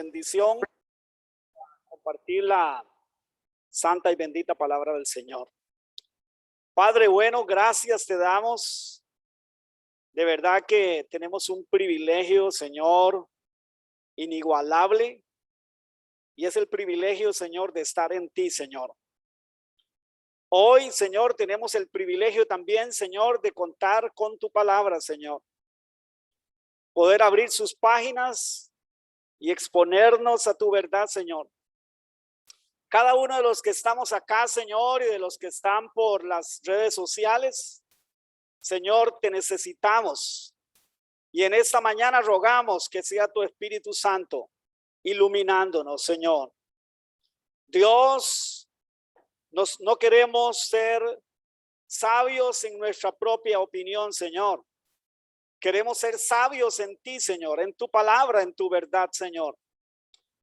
bendición compartir la santa y bendita palabra del Señor. Padre bueno, gracias te damos. De verdad que tenemos un privilegio, Señor, inigualable. Y es el privilegio, Señor, de estar en ti, Señor. Hoy, Señor, tenemos el privilegio también, Señor, de contar con tu palabra, Señor. Poder abrir sus páginas y exponernos a tu verdad, Señor. Cada uno de los que estamos acá, Señor, y de los que están por las redes sociales, Señor, te necesitamos. Y en esta mañana rogamos que sea tu Espíritu Santo iluminándonos, Señor. Dios, no queremos ser sabios en nuestra propia opinión, Señor. Queremos ser sabios en ti, Señor, en tu palabra, en tu verdad, Señor.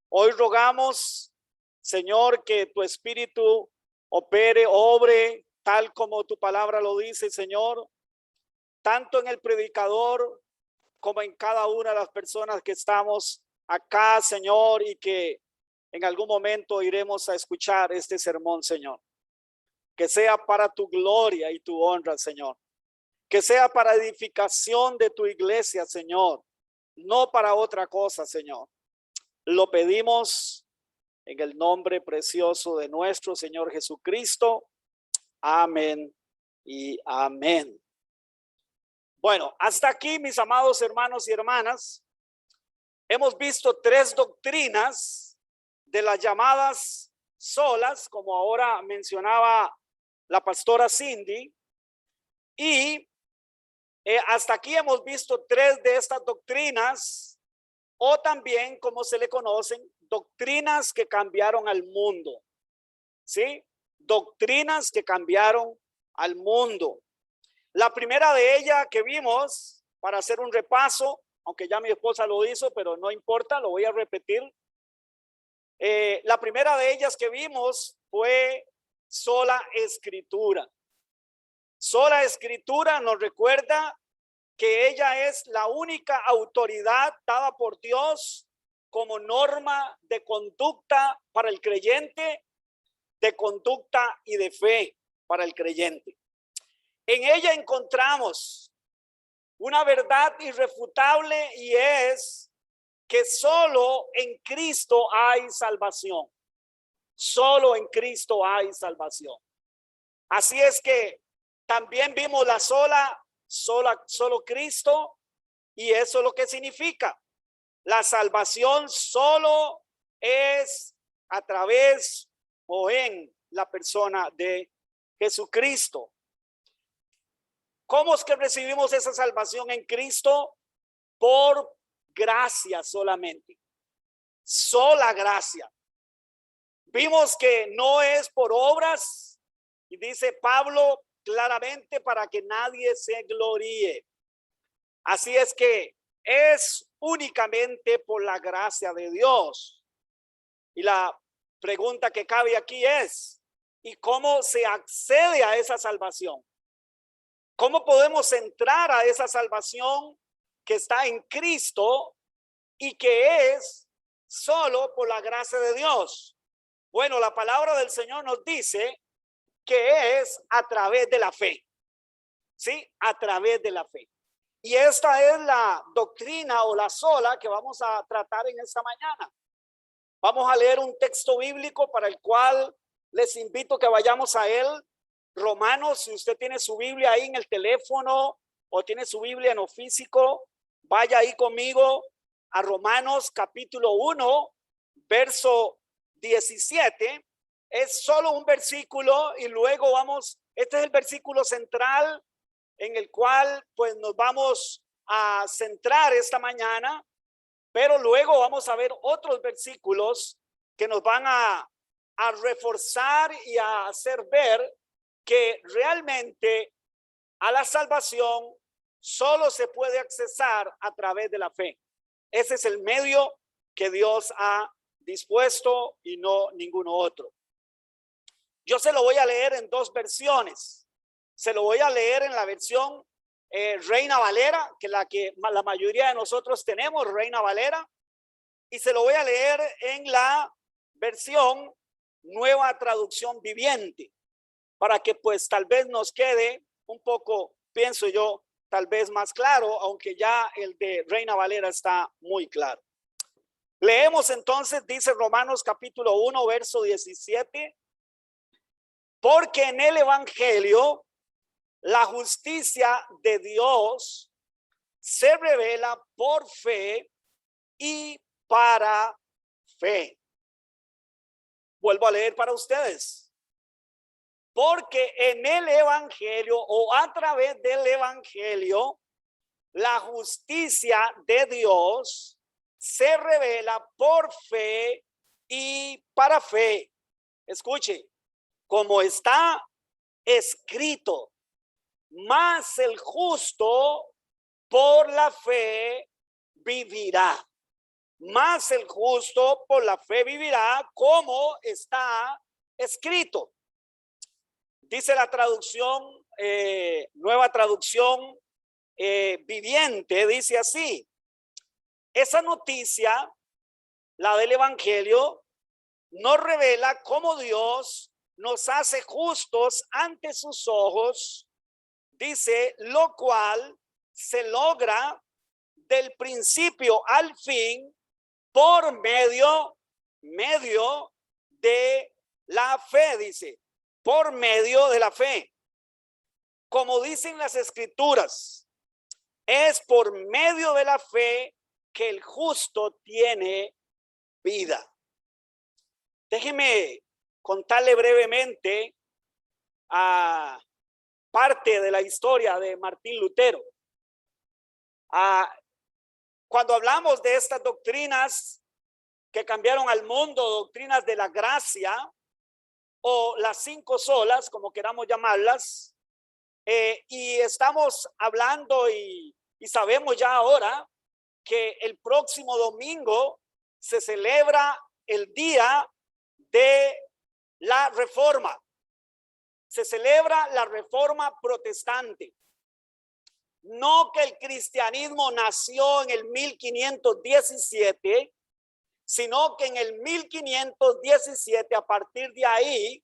Hoy rogamos, Señor, que tu Espíritu obre tal como tu palabra lo dice, Señor, tanto en el predicador como en cada una de las personas que estamos acá, Señor, y que en algún momento iremos a escuchar este sermón, Señor. Que sea para tu gloria y tu honra, Señor. Que sea para edificación de tu iglesia, Señor. No para otra cosa, Señor. Lo pedimos en el nombre precioso de nuestro Señor Jesucristo. Amén y amén. Bueno, hasta aquí, mis amados hermanos y hermanas, hemos visto tres doctrinas de las llamadas solas, como ahora mencionaba la pastora Cindy, y hasta aquí hemos visto tres de estas doctrinas, o también, como se le conocen, doctrinas que cambiaron al mundo, ¿sí? Doctrinas que cambiaron al mundo. La primera de ellas que vimos, para hacer un repaso, aunque ya mi esposa lo hizo, pero no importa, lo voy a repetir. La primera de ellas que vimos fue sola escritura. Sola escritura nos recuerda que ella es la única autoridad dada por Dios como norma de conducta para el creyente, de conducta y de fe para el creyente. En ella encontramos una verdad irrefutable y es que solo en Cristo hay salvación. Solo en Cristo hay salvación. Así es que también vimos la solo Cristo, y eso es lo que significa. La salvación solo es a través o en la persona de Jesucristo. ¿Cómo es que recibimos esa salvación en Cristo? Por gracia solamente. Sola gracia. Vimos que no es por obras, y dice Pablo claramente, para que nadie se gloríe. Así es que es únicamente por la gracia de Dios. Y la pregunta que cabe aquí es, ¿y cómo se accede a esa salvación? ¿Cómo podemos entrar a esa salvación que está en Cristo y que es solo por la gracia de Dios? Bueno, la palabra del Señor nos dice que es a través de la fe. ¿Sí? A través de la fe. Y esta es la doctrina o la sola que vamos a tratar en esta mañana. Vamos a leer un texto bíblico para el cual les invito que vayamos a él. Romanos, si usted tiene su Biblia ahí en el teléfono o tiene su Biblia en lo físico, vaya ahí conmigo a Romanos capítulo 1, verso 17. Es solo un versículo y luego este es el versículo central en el cual pues nos vamos a centrar esta mañana, pero luego vamos a ver otros versículos que nos van a reforzar y a hacer ver que realmente a la salvación solo se puede accesar a través de la fe. Ese es el medio que Dios ha dispuesto y no ninguno otro. Yo se lo voy a leer en dos versiones. Se lo voy a leer en la versión Reina Valera, que la mayoría de nosotros tenemos, Reina Valera. Y se lo voy a leer en la versión Nueva Traducción Viviente, para que pues tal vez nos quede un poco, pienso yo, tal vez más claro, aunque ya el de Reina Valera está muy claro. Leemos entonces, dice Romanos capítulo 1, verso 17, porque en el Evangelio la justicia de Dios se revela por fe y para fe. Vuelvo a leer para ustedes. Porque en el Evangelio o a través del Evangelio, la justicia de Dios se revela por fe y para fe. Escuche, como está escrito, mas el justo por la fe vivirá. Mas el justo por la fe vivirá, como está escrito. Dice la traducción, Nueva Traducción Viviente, dice así: esa noticia, la del Evangelio, nos revela cómo Dios nos hace justos ante sus ojos, dice, lo cual se logra del principio al fin por medio de la fe, dice, por medio de la fe. Como dicen las escrituras, es por medio de la fe que el justo tiene vida. Déjeme contarle brevemente a parte de la historia de Martín Lutero. Cuando hablamos de estas doctrinas que cambiaron al mundo, doctrinas de la gracia o las 5 solas, como queramos llamarlas, y estamos hablando y sabemos ya ahora que el próximo domingo se celebra el día de la Reforma. Se celebra la Reforma protestante. No que el cristianismo nació en el 1517, sino que en el 1517, a partir de ahí,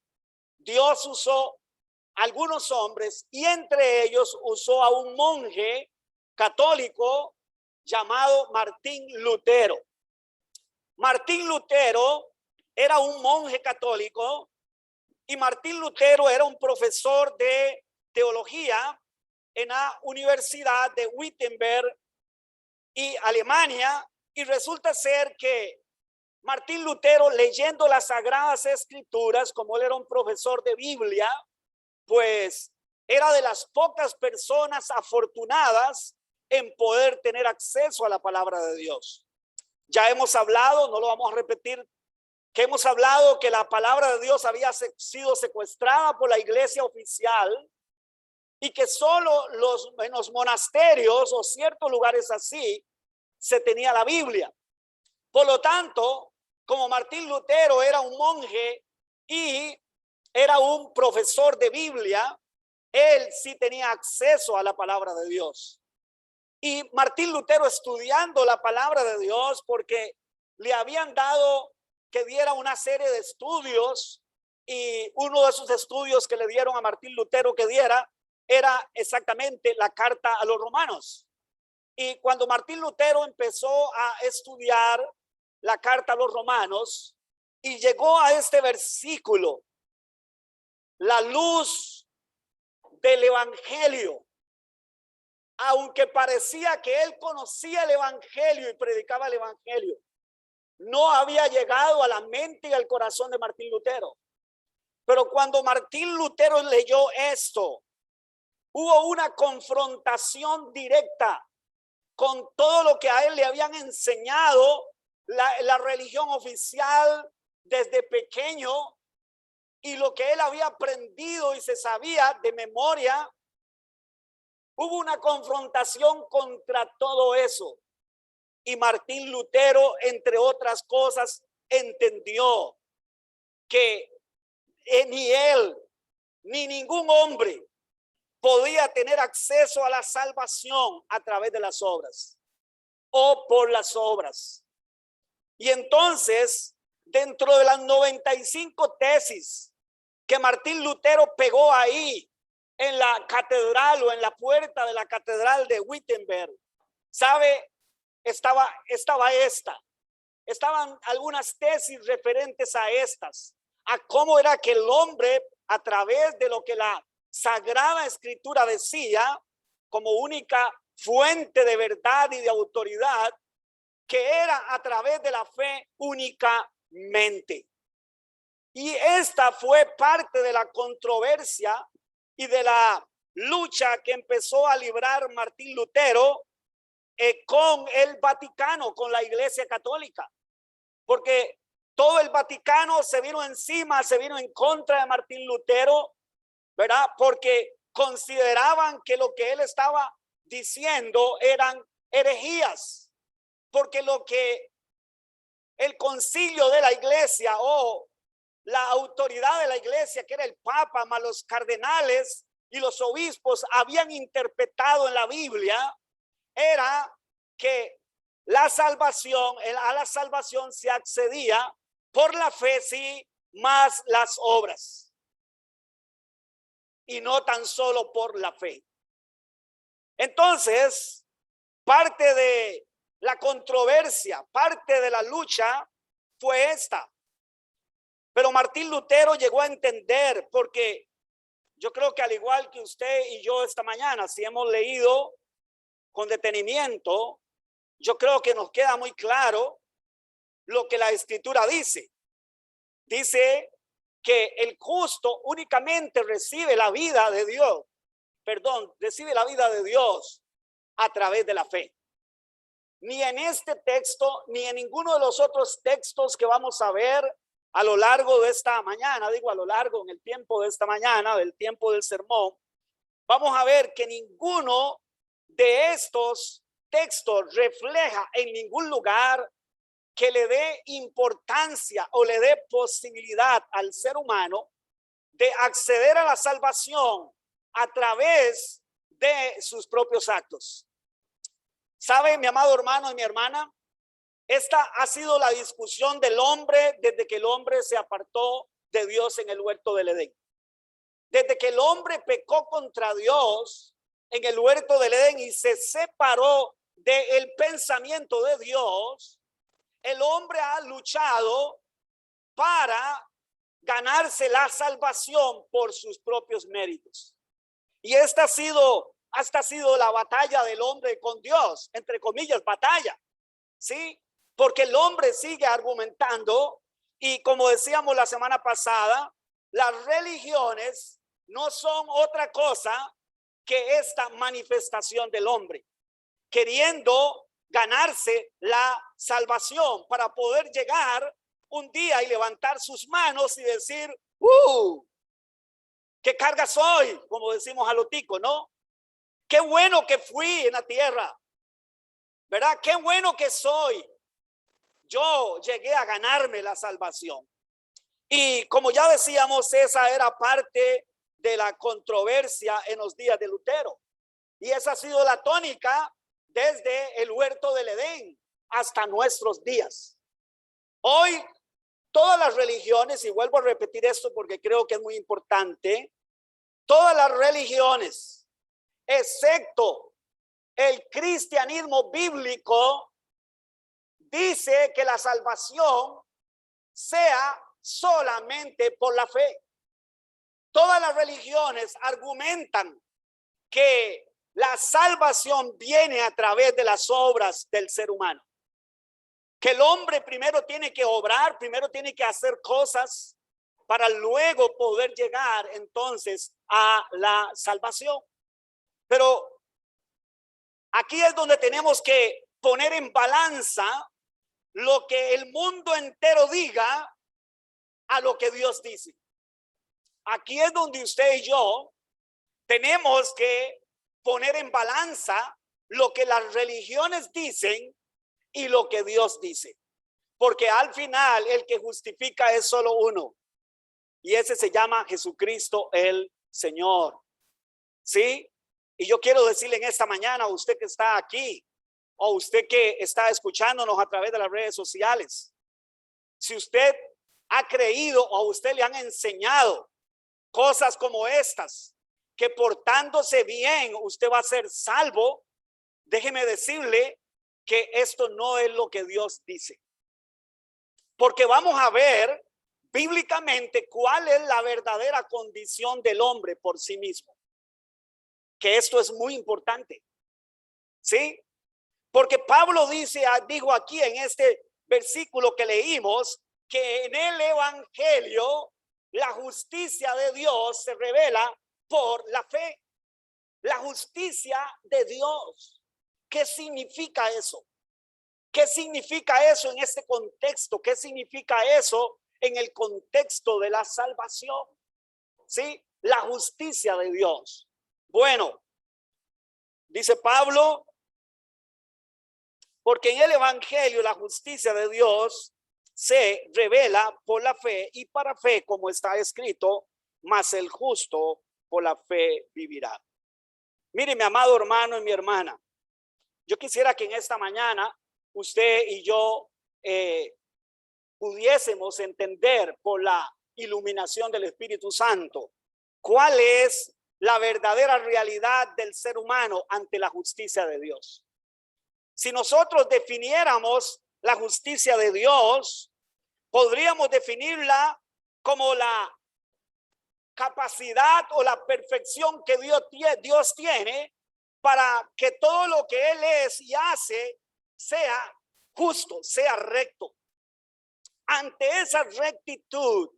Dios usó algunos hombres y entre ellos usó a un monje católico llamado Martín Lutero. Martín Lutero era un monje católico y Martín Lutero era un profesor de teología en la Universidad de Wittenberg y Alemania, y resulta ser que Martín Lutero, leyendo las Sagradas Escrituras, como él era un profesor de Biblia, pues era de las pocas personas afortunadas en poder tener acceso a la palabra de Dios. Ya hemos hablado, no lo vamos a repetir, que hemos hablado que la palabra de Dios había sido secuestrada por la iglesia oficial y que solo en los monasterios o ciertos lugares así se tenía la Biblia. Por lo tanto, como Martín Lutero era un monje y era un profesor de Biblia, él sí tenía acceso a la palabra de Dios. Y Martín Lutero, estudiando la palabra de Dios, porque le habían dado que diera una serie de estudios, y uno de esos estudios que le dieron a Martín Lutero que diera era exactamente la carta a los romanos. Y cuando Martín Lutero empezó a estudiar la carta a los romanos y llegó a este versículo: la luz del evangelio, aunque parecía que él conocía el evangelio y predicaba el evangelio, no había llegado a la mente y al corazón de Martín Lutero. Pero cuando Martín Lutero leyó esto, hubo una confrontación directa con todo lo que a él le habían enseñado la religión oficial desde pequeño, y lo que él había aprendido y se sabía de memoria. Hubo una confrontación contra todo eso. Y Martín Lutero, entre otras cosas, entendió que ni él ni ningún hombre podía tener acceso a la salvación a través de las obras o por las obras. Y entonces, dentro de las 95 tesis que Martín Lutero pegó ahí en la catedral o en la puerta de la catedral de Wittenberg, ¿sabe? Estaban algunas tesis referentes a estas, a cómo era que el hombre, a través de lo que la Sagrada Escritura decía, como única fuente de verdad y de autoridad, que era a través de la fe únicamente. Y esta fue parte de la controversia y de la lucha que empezó a librar Martín Lutero con el Vaticano, con la Iglesia Católica, porque todo el Vaticano se vino encima, se vino en contra de Martín Lutero, ¿verdad? Porque consideraban que lo que él estaba diciendo eran herejías, porque lo que el concilio de la iglesia o la autoridad de la iglesia, que era el Papa, más los cardenales y los obispos, habían interpretado en la Biblia, era que la salvación, a la salvación se accedía por la fe, sí, más las obras, y no tan solo por la fe. Entonces, parte de la controversia, parte de la lucha fue esta. Pero Martín Lutero llegó a entender, porque yo creo que al igual que usted y yo esta mañana, si hemos leído con detenimiento, yo creo que nos queda muy claro lo que la Escritura dice. Dice que el justo únicamente recibe la vida de Dios, recibe la vida de Dios a través de la fe. Ni en este texto, ni en ninguno de los otros textos que vamos a ver a lo largo de esta mañana, digo a lo largo en el tiempo de esta mañana, del tiempo del sermón, vamos a ver que ninguno de estos textos refleja en ningún lugar que le dé importancia o le dé posibilidad al ser humano de acceder a la salvación a través de sus propios actos. ¿Sabe, mi amado hermano y mi hermana? Esta ha sido la discusión del hombre desde que el hombre se apartó de Dios en el huerto del Edén. Desde que el hombre pecó contra Dios en el huerto del Edén y se separó del pensamiento de Dios, el hombre ha luchado para ganarse la salvación por sus propios méritos. Y esta ha sido la batalla del hombre con Dios, entre comillas, batalla, ¿sí? Porque el hombre sigue argumentando, y como decíamos la semana pasada, las religiones no son otra cosa que esta manifestación del hombre, queriendo ganarse la salvación para poder llegar un día y levantar sus manos y decir, qué carga soy, como decimos a lo tico, ¿no? Qué bueno que fui en la tierra, ¿verdad? Qué bueno que soy. Yo llegué a ganarme la salvación. Y como ya decíamos, esa era parte de la controversia en los días de Lutero. Y esa ha sido la tónica desde el huerto del Edén hasta nuestros días. Hoy todas las religiones, y vuelvo a repetir esto porque creo que es muy importante, todas las religiones, excepto el cristianismo bíblico, dice que la salvación sea solamente por la fe. Todas las religiones argumentan que la salvación viene a través de las obras del ser humano. Que el hombre primero tiene que obrar, primero tiene que hacer cosas para luego poder llegar entonces a la salvación. Pero aquí es donde tenemos que poner en balanza lo que el mundo entero diga a lo que Dios dice. Aquí es donde usted y yo tenemos que poner en balanza lo que las religiones dicen y lo que Dios dice. Porque al final el que justifica es solo uno. Y ese se llama Jesucristo el Señor. ¿Sí? Y yo quiero decirle en esta mañana a usted que está aquí, o usted que está escuchándonos a través de las redes sociales, si usted ha creído o a usted le han enseñado cosas como estas, que portándose bien usted va a ser salvo, déjeme decirle que esto no es lo que Dios dice. Porque vamos a ver bíblicamente cuál es la verdadera condición del hombre por sí mismo. Que esto es muy importante. ¿Sí? Porque Pablo dijo aquí en este versículo que leímos, que en el evangelio la justicia de Dios se revela por la fe. La justicia de Dios. ¿Qué significa eso? ¿Qué significa eso en este contexto? ¿Qué significa eso en el contexto de la salvación? ¿Sí? La justicia de Dios. Bueno, dice Pablo, porque en el evangelio la justicia de Dios se revela por la fe, y para fe, como está escrito, mas el justo por la fe vivirá. Mire, mi amado hermano y mi hermana, yo quisiera que en esta mañana usted y yo pudiésemos entender por la iluminación del Espíritu Santo cuál es la verdadera realidad del ser humano ante la justicia de Dios. Si nosotros definiéramos la justicia de Dios, podríamos definirla como la capacidad o la perfección que Dios tiene para que todo lo que Él es y hace sea justo, sea recto. Ante esa rectitud,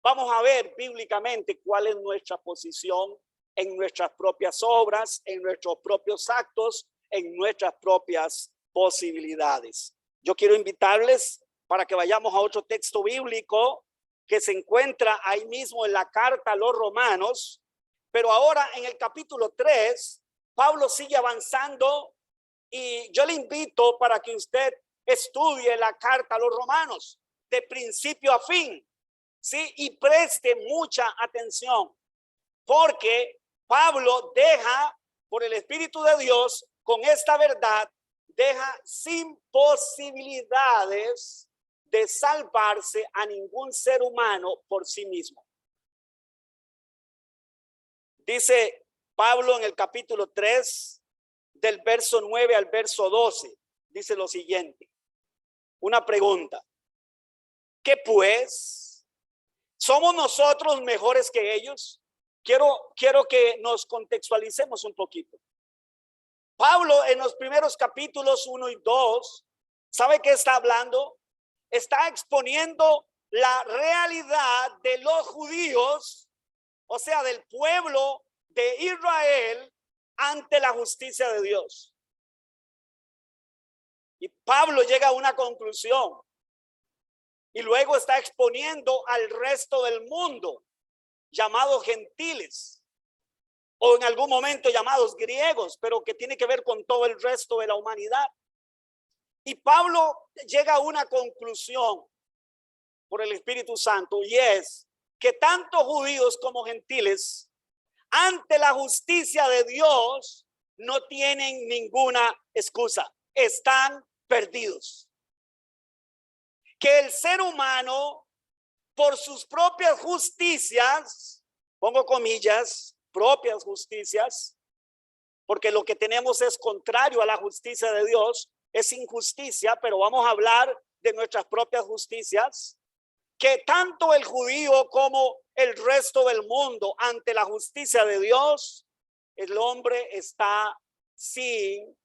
vamos a ver bíblicamente cuál es nuestra posición en nuestras propias obras, en nuestros propios actos, en nuestras propias posibilidades. Yo quiero invitarles para que vayamos a otro texto bíblico que se encuentra ahí mismo en la carta a los Romanos, pero ahora en el capítulo 3, Pablo sigue avanzando y yo le invito para que usted estudie la carta a los Romanos de principio a fin, ¿sí? Y preste mucha atención, porque Pablo deja, por el Espíritu de Dios, con esta verdad, deja sin posibilidades de salvarse a ningún ser humano por sí mismo. Dice Pablo en el capítulo 3, del verso 9 al verso 12, dice lo siguiente. Una pregunta. ¿Qué pues? ¿Somos nosotros mejores que ellos? Quiero que nos contextualicemos un poquito. Pablo en los primeros capítulos 1 y 2, ¿sabe qué está hablando? Está exponiendo la realidad de los judíos, o sea, del pueblo de Israel ante la justicia de Dios. Y Pablo llega a una conclusión y luego está exponiendo al resto del mundo, llamados gentiles, o en algún momento llamados griegos, pero que tiene que ver con todo el resto de la humanidad. Y Pablo llega a una conclusión por el Espíritu Santo, y es que tanto judíos como gentiles ante la justicia de Dios no tienen ninguna excusa, están perdidos. Que el ser humano, por sus propias justicias, pongo comillas, propias justicias, porque lo que tenemos es contrario a la justicia de Dios, es injusticia, pero vamos a hablar de nuestras propias justicias, que tanto el judío como el resto del mundo ante la justicia de Dios, el hombre está sin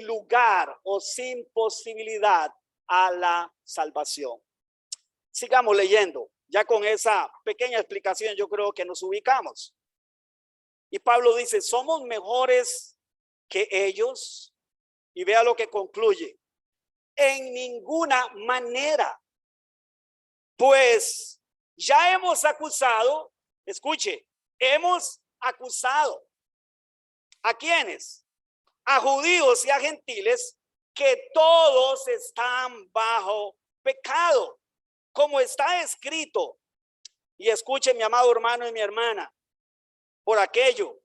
lugar o sin posibilidad a la salvación. Sigamos leyendo. Ya con esa pequeña explicación yo creo que nos ubicamos. Y Pablo dice, ¿somos mejores que ellos? Y vea lo que concluye. En ninguna manera. Pues ya hemos acusado, escuche, hemos acusado. ¿A quiénes? A judíos y a gentiles, que todos están bajo pecado, como está escrito. Y escuche, mi amado hermano y mi hermana, por aquello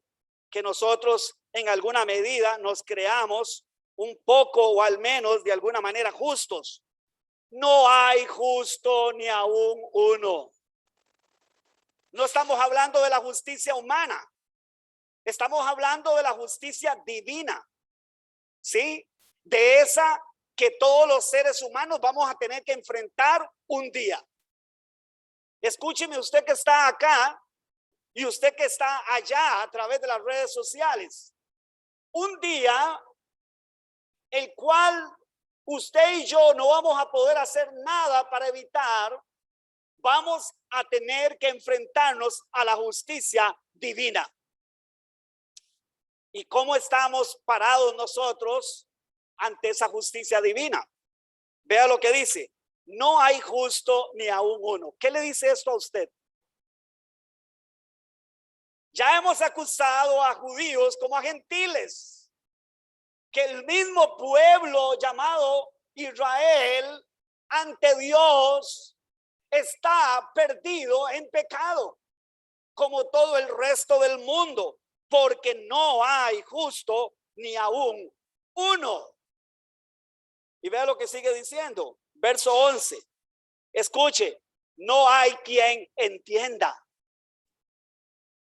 que nosotros en alguna medida nos creamos un poco o al menos de alguna manera justos. No hay justo ni aún uno. No estamos hablando de la justicia humana. Estamos hablando de la justicia divina. ¿Sí? De esa que todos los seres humanos vamos a tener que enfrentar un día. Escúcheme usted que está acá y usted que está allá a través de las redes sociales. Un día el cual usted y yo no vamos a poder hacer nada para evitar, vamos a tener que enfrentarnos a la justicia divina. ¿Y cómo estamos parados nosotros ante esa justicia divina? Vea lo que dice. No hay justo ni aún uno. ¿Qué le dice esto a usted? Ya hemos acusado a judíos como a gentiles, que el mismo pueblo llamado Israel ante Dios está perdido en pecado, como todo el resto del mundo, porque no hay justo ni aún uno. Y vea lo que sigue diciendo, verso 11. Escuche, no hay quien entienda.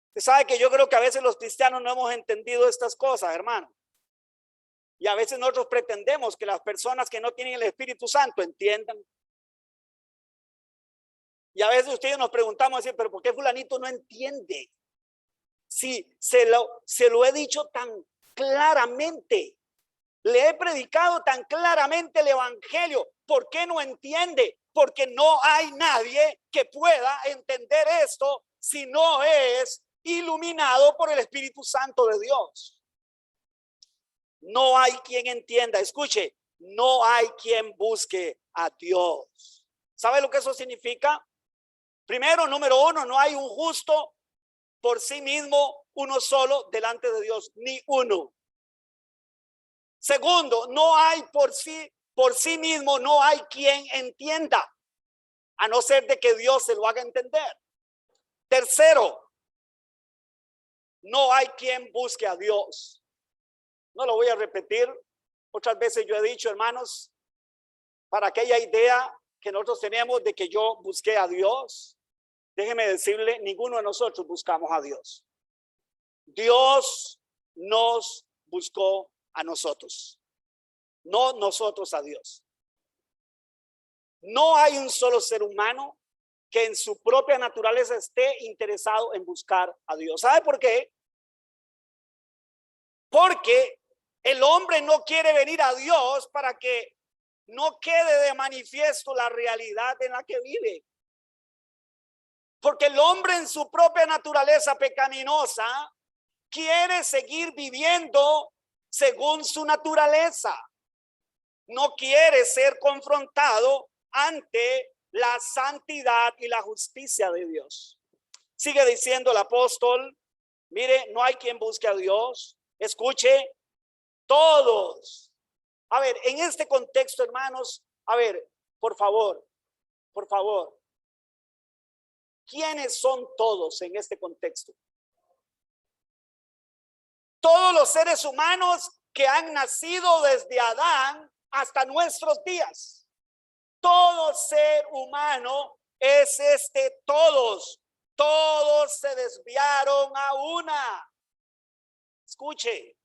Usted sabe que yo creo que a veces los cristianos no hemos entendido estas cosas, hermano. Y a veces nosotros pretendemos que las personas que no tienen el Espíritu Santo entiendan. Y a veces ustedes nos preguntamos así, pero ¿por qué fulanito no entiende? Si se lo he dicho tan claramente, le he predicado tan claramente el evangelio, ¿por qué no entiende? Porque no hay nadie que pueda entender esto si no es iluminado por el Espíritu Santo de Dios. No hay quien entienda, escuche, no hay quien busque a Dios. ¿Sabe lo que eso significa? Primero, número uno, no hay un justo por sí mismo, uno solo delante de Dios, ni uno. Segundo, no hay por sí mismo, no hay quien entienda, a no ser de que Dios se lo haga entender. Tercero, no hay quien busque a Dios. No lo voy a repetir. Otras veces yo he dicho, hermanos, para aquella idea que nosotros tenemos de que yo busqué a Dios, déjeme decirle, ninguno de nosotros buscamos a Dios. Dios nos buscó a nosotros, no nosotros a Dios. No hay un solo ser humano que en su propia naturaleza esté interesado en buscar a Dios. ¿Sabe por qué? Porque el hombre no quiere venir a Dios para que no quede de manifiesto la realidad en la que vive. Porque el hombre en su propia naturaleza pecaminosa quiere seguir viviendo según su naturaleza. No quiere ser confrontado ante la santidad y la justicia de Dios. Sigue diciendo el apóstol, mire, no hay quien busque a Dios. Escuche, todos. A ver, en este contexto, hermanos, a ver, por favor, ¿quiénes son todos en este contexto? Todos los seres humanos que han nacido desde Adán hasta nuestros días. Todo ser humano es todos se desviaron a una. Escuche,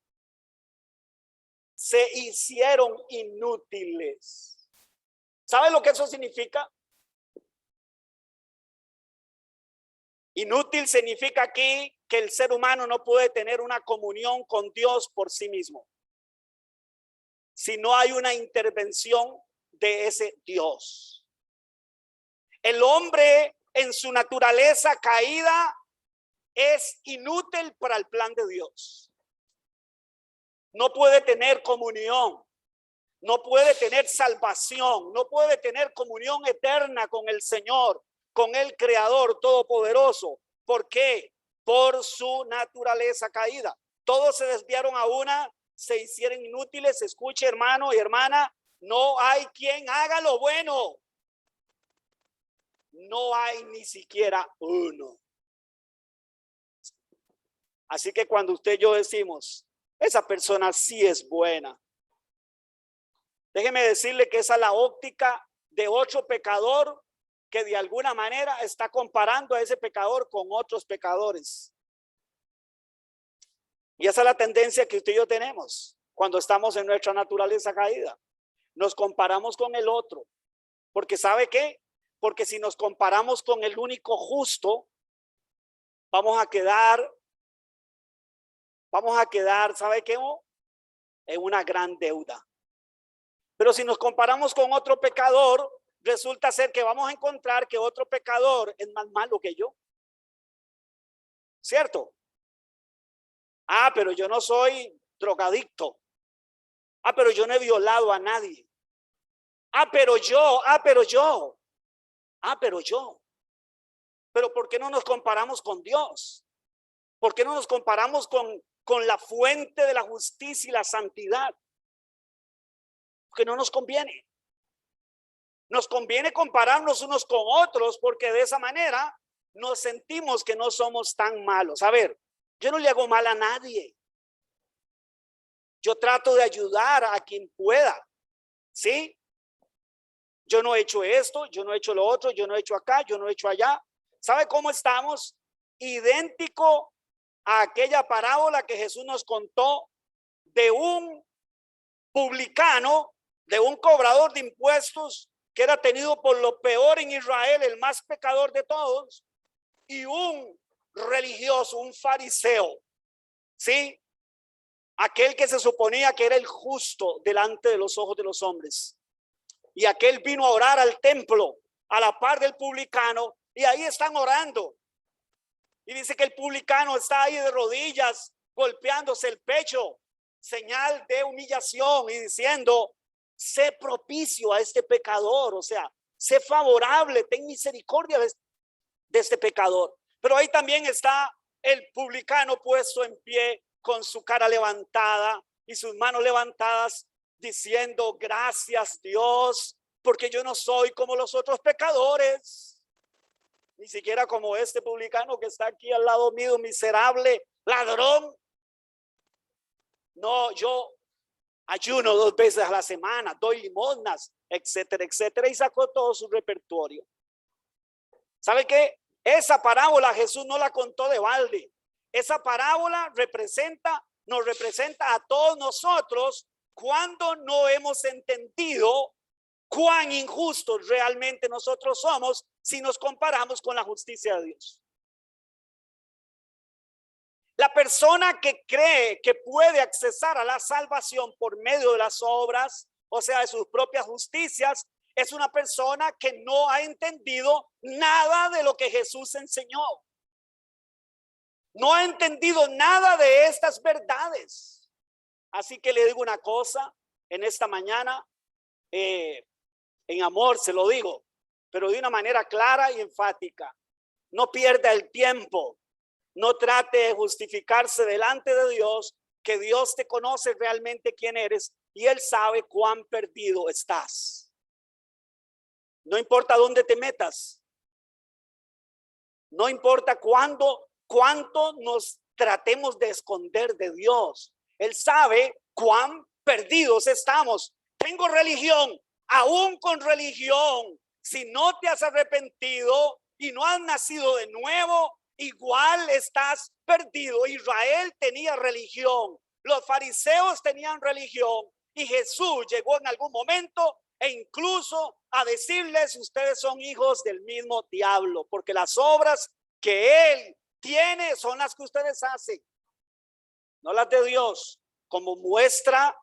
se hicieron inútiles. ¿Sabe lo que eso significa? Inútil significa aquí que el ser humano no puede tener una comunión con Dios por sí mismo, si no hay una intervención de ese Dios. El hombre en su naturaleza caída es inútil para el plan de Dios. No puede tener comunión, no puede tener salvación, no puede tener comunión eterna con el Señor, con el Creador Todopoderoso. ¿Por qué? Por su naturaleza caída. Todos se desviaron a una, se hicieron inútiles. Escuche, hermano y hermana, no hay quien haga lo bueno. No hay ni siquiera uno. Así que cuando usted y yo decimos, esa persona sí es buena, Déjeme decirle que esa es la óptica de otro pecador que de alguna manera está comparando a ese pecador con otros pecadores. Y esa es la tendencia que usted y yo tenemos cuando estamos en nuestra naturaleza caída. Nos comparamos con el otro. Porque ¿sabe qué? Porque si nos comparamos con el único justo, vamos a quedar, ¿sabe qué? En una gran deuda. Pero si nos comparamos con otro pecador, resulta ser que vamos a encontrar que otro pecador es más malo que yo. ¿Cierto? Ah, pero yo no soy drogadicto. Ah, pero yo no he violado a nadie. Ah, pero yo. Pero ¿por qué no nos comparamos con Dios? ¿Por qué no nos comparamos con la fuente de la justicia y la santidad? Porque no nos conviene. Nos conviene compararnos unos con otros porque de esa manera nos sentimos que no somos tan malos. A ver, yo no le hago mal a nadie. Yo trato de ayudar a quien pueda. ¿Sí? Yo no he hecho esto, yo no he hecho lo otro, yo no he hecho acá, yo no he hecho allá. ¿Sabe cómo estamos? Idéntico a aquella parábola que Jesús nos contó de un publicano, de un cobrador de impuestos que era tenido por lo peor en Israel, el más pecador de todos, y un religioso, un fariseo, ¿sí? Aquel que se suponía que era el justo delante de los ojos de los hombres. Y aquel vino a orar al templo a la par del publicano, y ahí están orando. Y dice que el publicano está ahí de rodillas, golpeándose el pecho, señal de humillación, y diciendo: sé propicio a este pecador, o sea, sé favorable, ten misericordia de este pecador. Pero ahí también está el publicano puesto en pie con su cara levantada y sus manos levantadas, diciendo: gracias Dios, porque yo no soy como los otros pecadores, ni siquiera como este publicano que está aquí al lado mío, miserable, ladrón. No, yo ayuno 2 veces a la semana, doy limosnas, etcétera, etcétera, y sacó todo su repertorio. ¿Sabe qué? Esa parábola Jesús no la contó de balde. Esa parábola nos representa a todos nosotros cuando no hemos entendido cuán injustos realmente nosotros somos si nos comparamos con la justicia de Dios. La persona que cree que puede accesar a la salvación por medio de las obras, o sea, de sus propias justicias, es una persona que no ha entendido nada de lo que Jesús enseñó. No ha entendido nada de estas verdades. Así que le digo una cosa en esta mañana, en amor se lo digo, pero de una manera clara y enfática. No pierda el tiempo. No trate de justificarse delante de Dios, que Dios te conoce realmente quién eres y Él sabe cuán perdido estás. No importa dónde te metas. No importa cuánto nos tratemos de esconder de Dios. Él sabe cuán perdidos estamos. Tengo religión, aún con religión. Si no te has arrepentido y no has nacido de nuevo, igual estás perdido. Israel tenía religión, los fariseos tenían religión, y Jesús llegó en algún momento e incluso a decirles: ustedes son hijos del mismo diablo, porque las obras que él tiene son las que ustedes hacen, no las de Dios, como muestra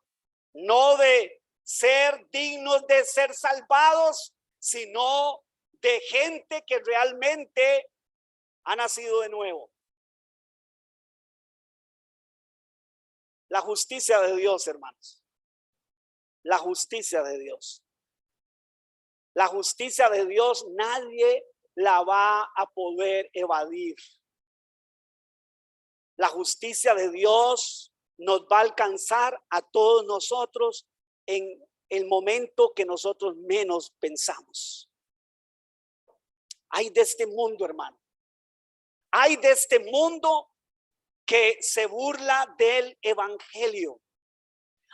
no de ser dignos de ser salvados, sino de gente que realmente ha nacido de nuevo. La justicia de Dios, hermanos. La justicia de Dios. La justicia de Dios nadie la va a poder evadir. La justicia de Dios nos va a alcanzar a todos nosotros en el momento que nosotros menos pensamos. Hay de este mundo, hermano. Hay de este mundo que se burla del evangelio.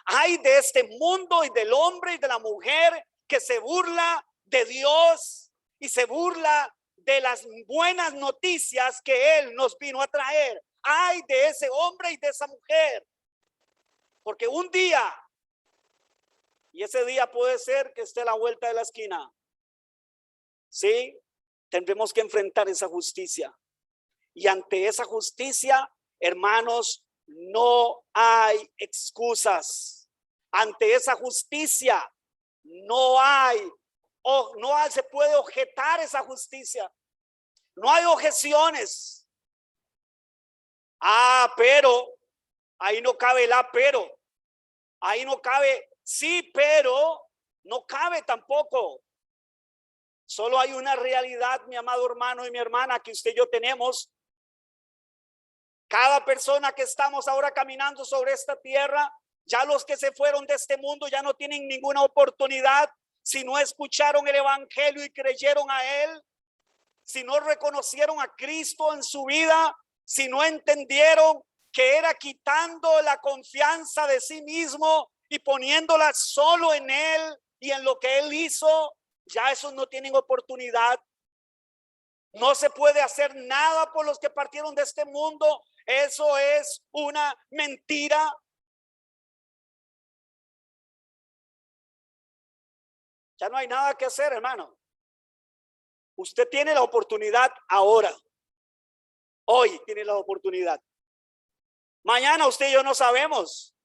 Ay de este mundo y del hombre y de la mujer que se burla de Dios y se burla de las buenas noticias que Él nos vino a traer. Ay de ese hombre y de esa mujer. Porque un día, y ese día puede ser que esté a la vuelta de la esquina, ¿sí? Tendremos que enfrentar esa justicia. Y ante esa justicia, hermanos, no hay excusas. Ante esa justicia, no se puede objetar esa justicia. No hay objeciones. Pero, ahí no cabe pero. Ahí no cabe sí, pero, no cabe tampoco. Solo hay una realidad, mi amado hermano y mi hermana, que usted y yo tenemos. Cada persona que estamos ahora caminando sobre esta tierra, ya los que se fueron de este mundo ya no tienen ninguna oportunidad si no escucharon el evangelio y creyeron a él, si no reconocieron a Cristo en su vida, si no entendieron que era quitando la confianza de sí mismo y poniéndola solo en él y en lo que él hizo, ya esos no tienen oportunidad. No se puede hacer nada por los que partieron de este mundo. Eso es una mentira. Ya no hay nada que hacer, hermano. Usted tiene la oportunidad ahora. Hoy tiene la oportunidad. Mañana usted y yo no sabemos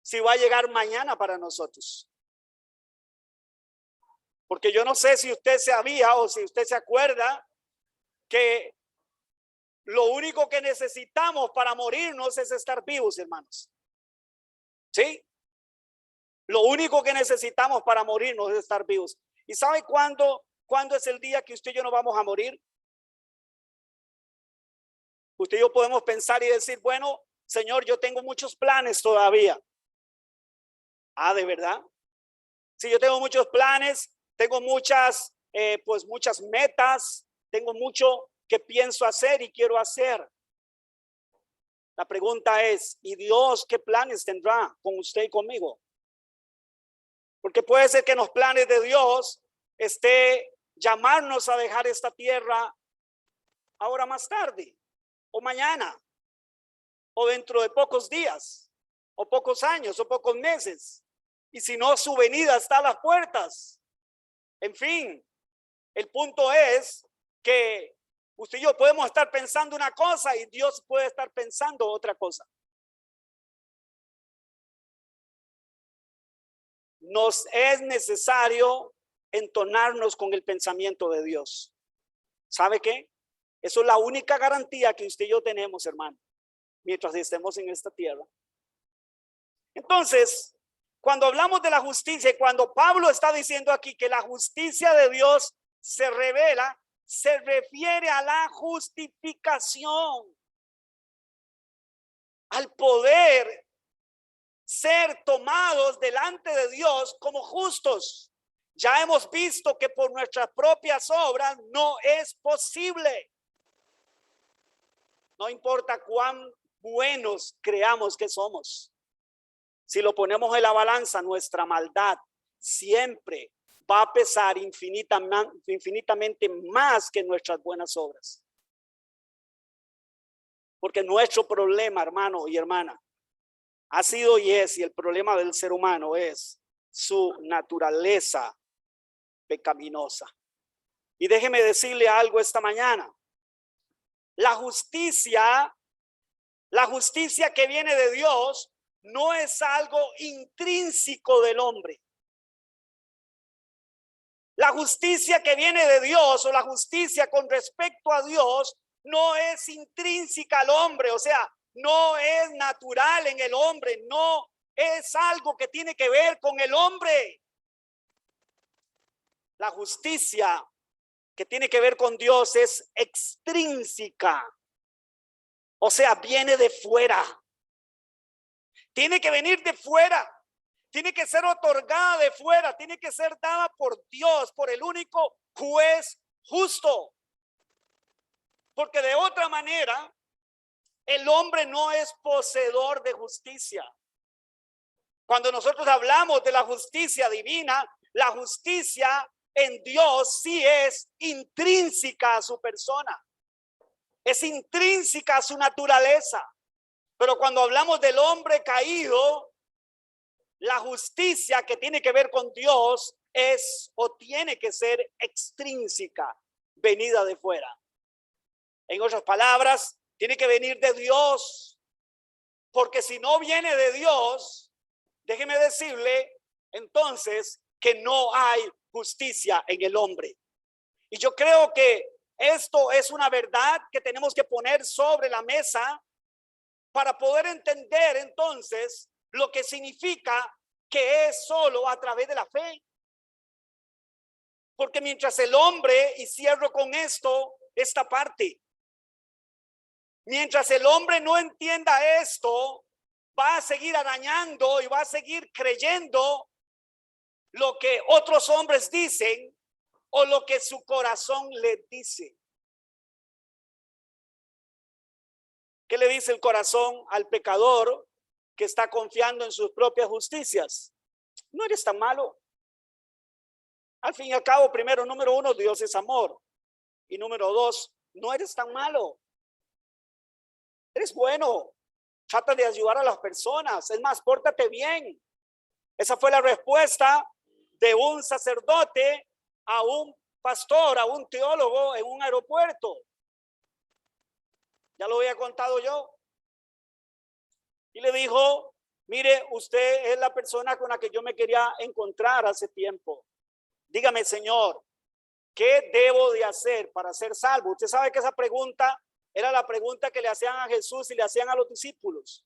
si va a llegar mañana para nosotros. Porque yo no sé si usted sabía o si usted se acuerda que lo único que necesitamos para morirnos es estar vivos, hermanos. ¿Sí? Lo único que necesitamos para morirnos es estar vivos. ¿Y sabe cuándo es el día que usted y yo no vamos a morir? Usted y yo podemos pensar y decir, bueno, Señor, yo tengo muchos planes todavía. ¿De verdad? Sí, yo tengo muchos planes, tengo muchas metas, tengo mucho que pienso hacer y quiero hacer. La pregunta es, ¿y Dios qué planes tendrá con usted y conmigo? Porque puede ser que en los planes de Dios esté llamarnos a dejar esta tierra ahora más tarde, o mañana, o dentro de pocos días, o pocos años, o pocos meses. Y si no, su venida está a las puertas. En fin, el punto es que usted y yo podemos estar pensando una cosa y Dios puede estar pensando otra cosa. Nos es necesario entonarnos con el pensamiento de Dios. ¿Sabe qué? Eso es la única garantía que usted y yo tenemos, hermano, mientras estemos en esta tierra. Entonces, cuando hablamos de la justicia y cuando Pablo está diciendo aquí que la justicia de Dios se revela, se refiere a la justificación, al poder ser tomados delante de Dios como justos. Ya hemos visto que por nuestras propias obras no es posible. No importa cuán buenos creamos que somos. Si lo ponemos en la balanza, nuestra maldad siempre va a pesar infinitamente más que nuestras buenas obras. Porque nuestro problema, hermano y hermana, ha sido y es, y el problema del ser humano es su naturaleza pecaminosa. Y déjeme decirle algo esta mañana. La justicia que viene de Dios no es algo intrínseco del hombre. La justicia que viene de Dios o la justicia con respecto a Dios no es intrínseca al hombre, o sea, no es natural en el hombre, no es algo que tiene que ver con el hombre. La justicia que tiene que ver con Dios es extrínseca, o sea, viene de fuera. Tiene que venir de fuera. Tiene que ser otorgada de fuera, tiene que ser dada por Dios, por el único juez justo. Porque de otra manera, el hombre no es poseedor de justicia. Cuando nosotros hablamos de la justicia divina, la justicia en Dios sí es intrínseca a su persona, es intrínseca a su naturaleza. Pero cuando hablamos del hombre caído, la justicia que tiene que ver con Dios es o tiene que ser extrínseca, venida de fuera. En otras palabras, tiene que venir de Dios, porque si no viene de Dios, déjeme decirle entonces que no hay justicia en el hombre. Y yo creo que esto es una verdad que tenemos que poner sobre la mesa para poder entender entonces lo que significa que es solo a través de la fe. Porque mientras el hombre, y cierro con esto, esta parte, mientras el hombre no entienda esto, va a seguir arañando y va a seguir creyendo lo que otros hombres dicen o lo que su corazón le dice. ¿Qué le dice el corazón al pecador que está confiando en sus propias justicias? No eres tan malo. Al fin y al cabo, primero, número uno, Dios es amor. Y número dos, no eres tan malo. Eres bueno. Trata de ayudar a las personas. Es más, pórtate bien. Esa fue la respuesta de un sacerdote a un pastor, a un teólogo en un aeropuerto. Ya lo había contado yo. Y le dijo, mire, usted es la persona con la que yo me quería encontrar hace tiempo. Dígame, Señor, ¿qué debo de hacer para ser salvo? Usted sabe que esa pregunta era la pregunta que le hacían a Jesús y le hacían a los discípulos.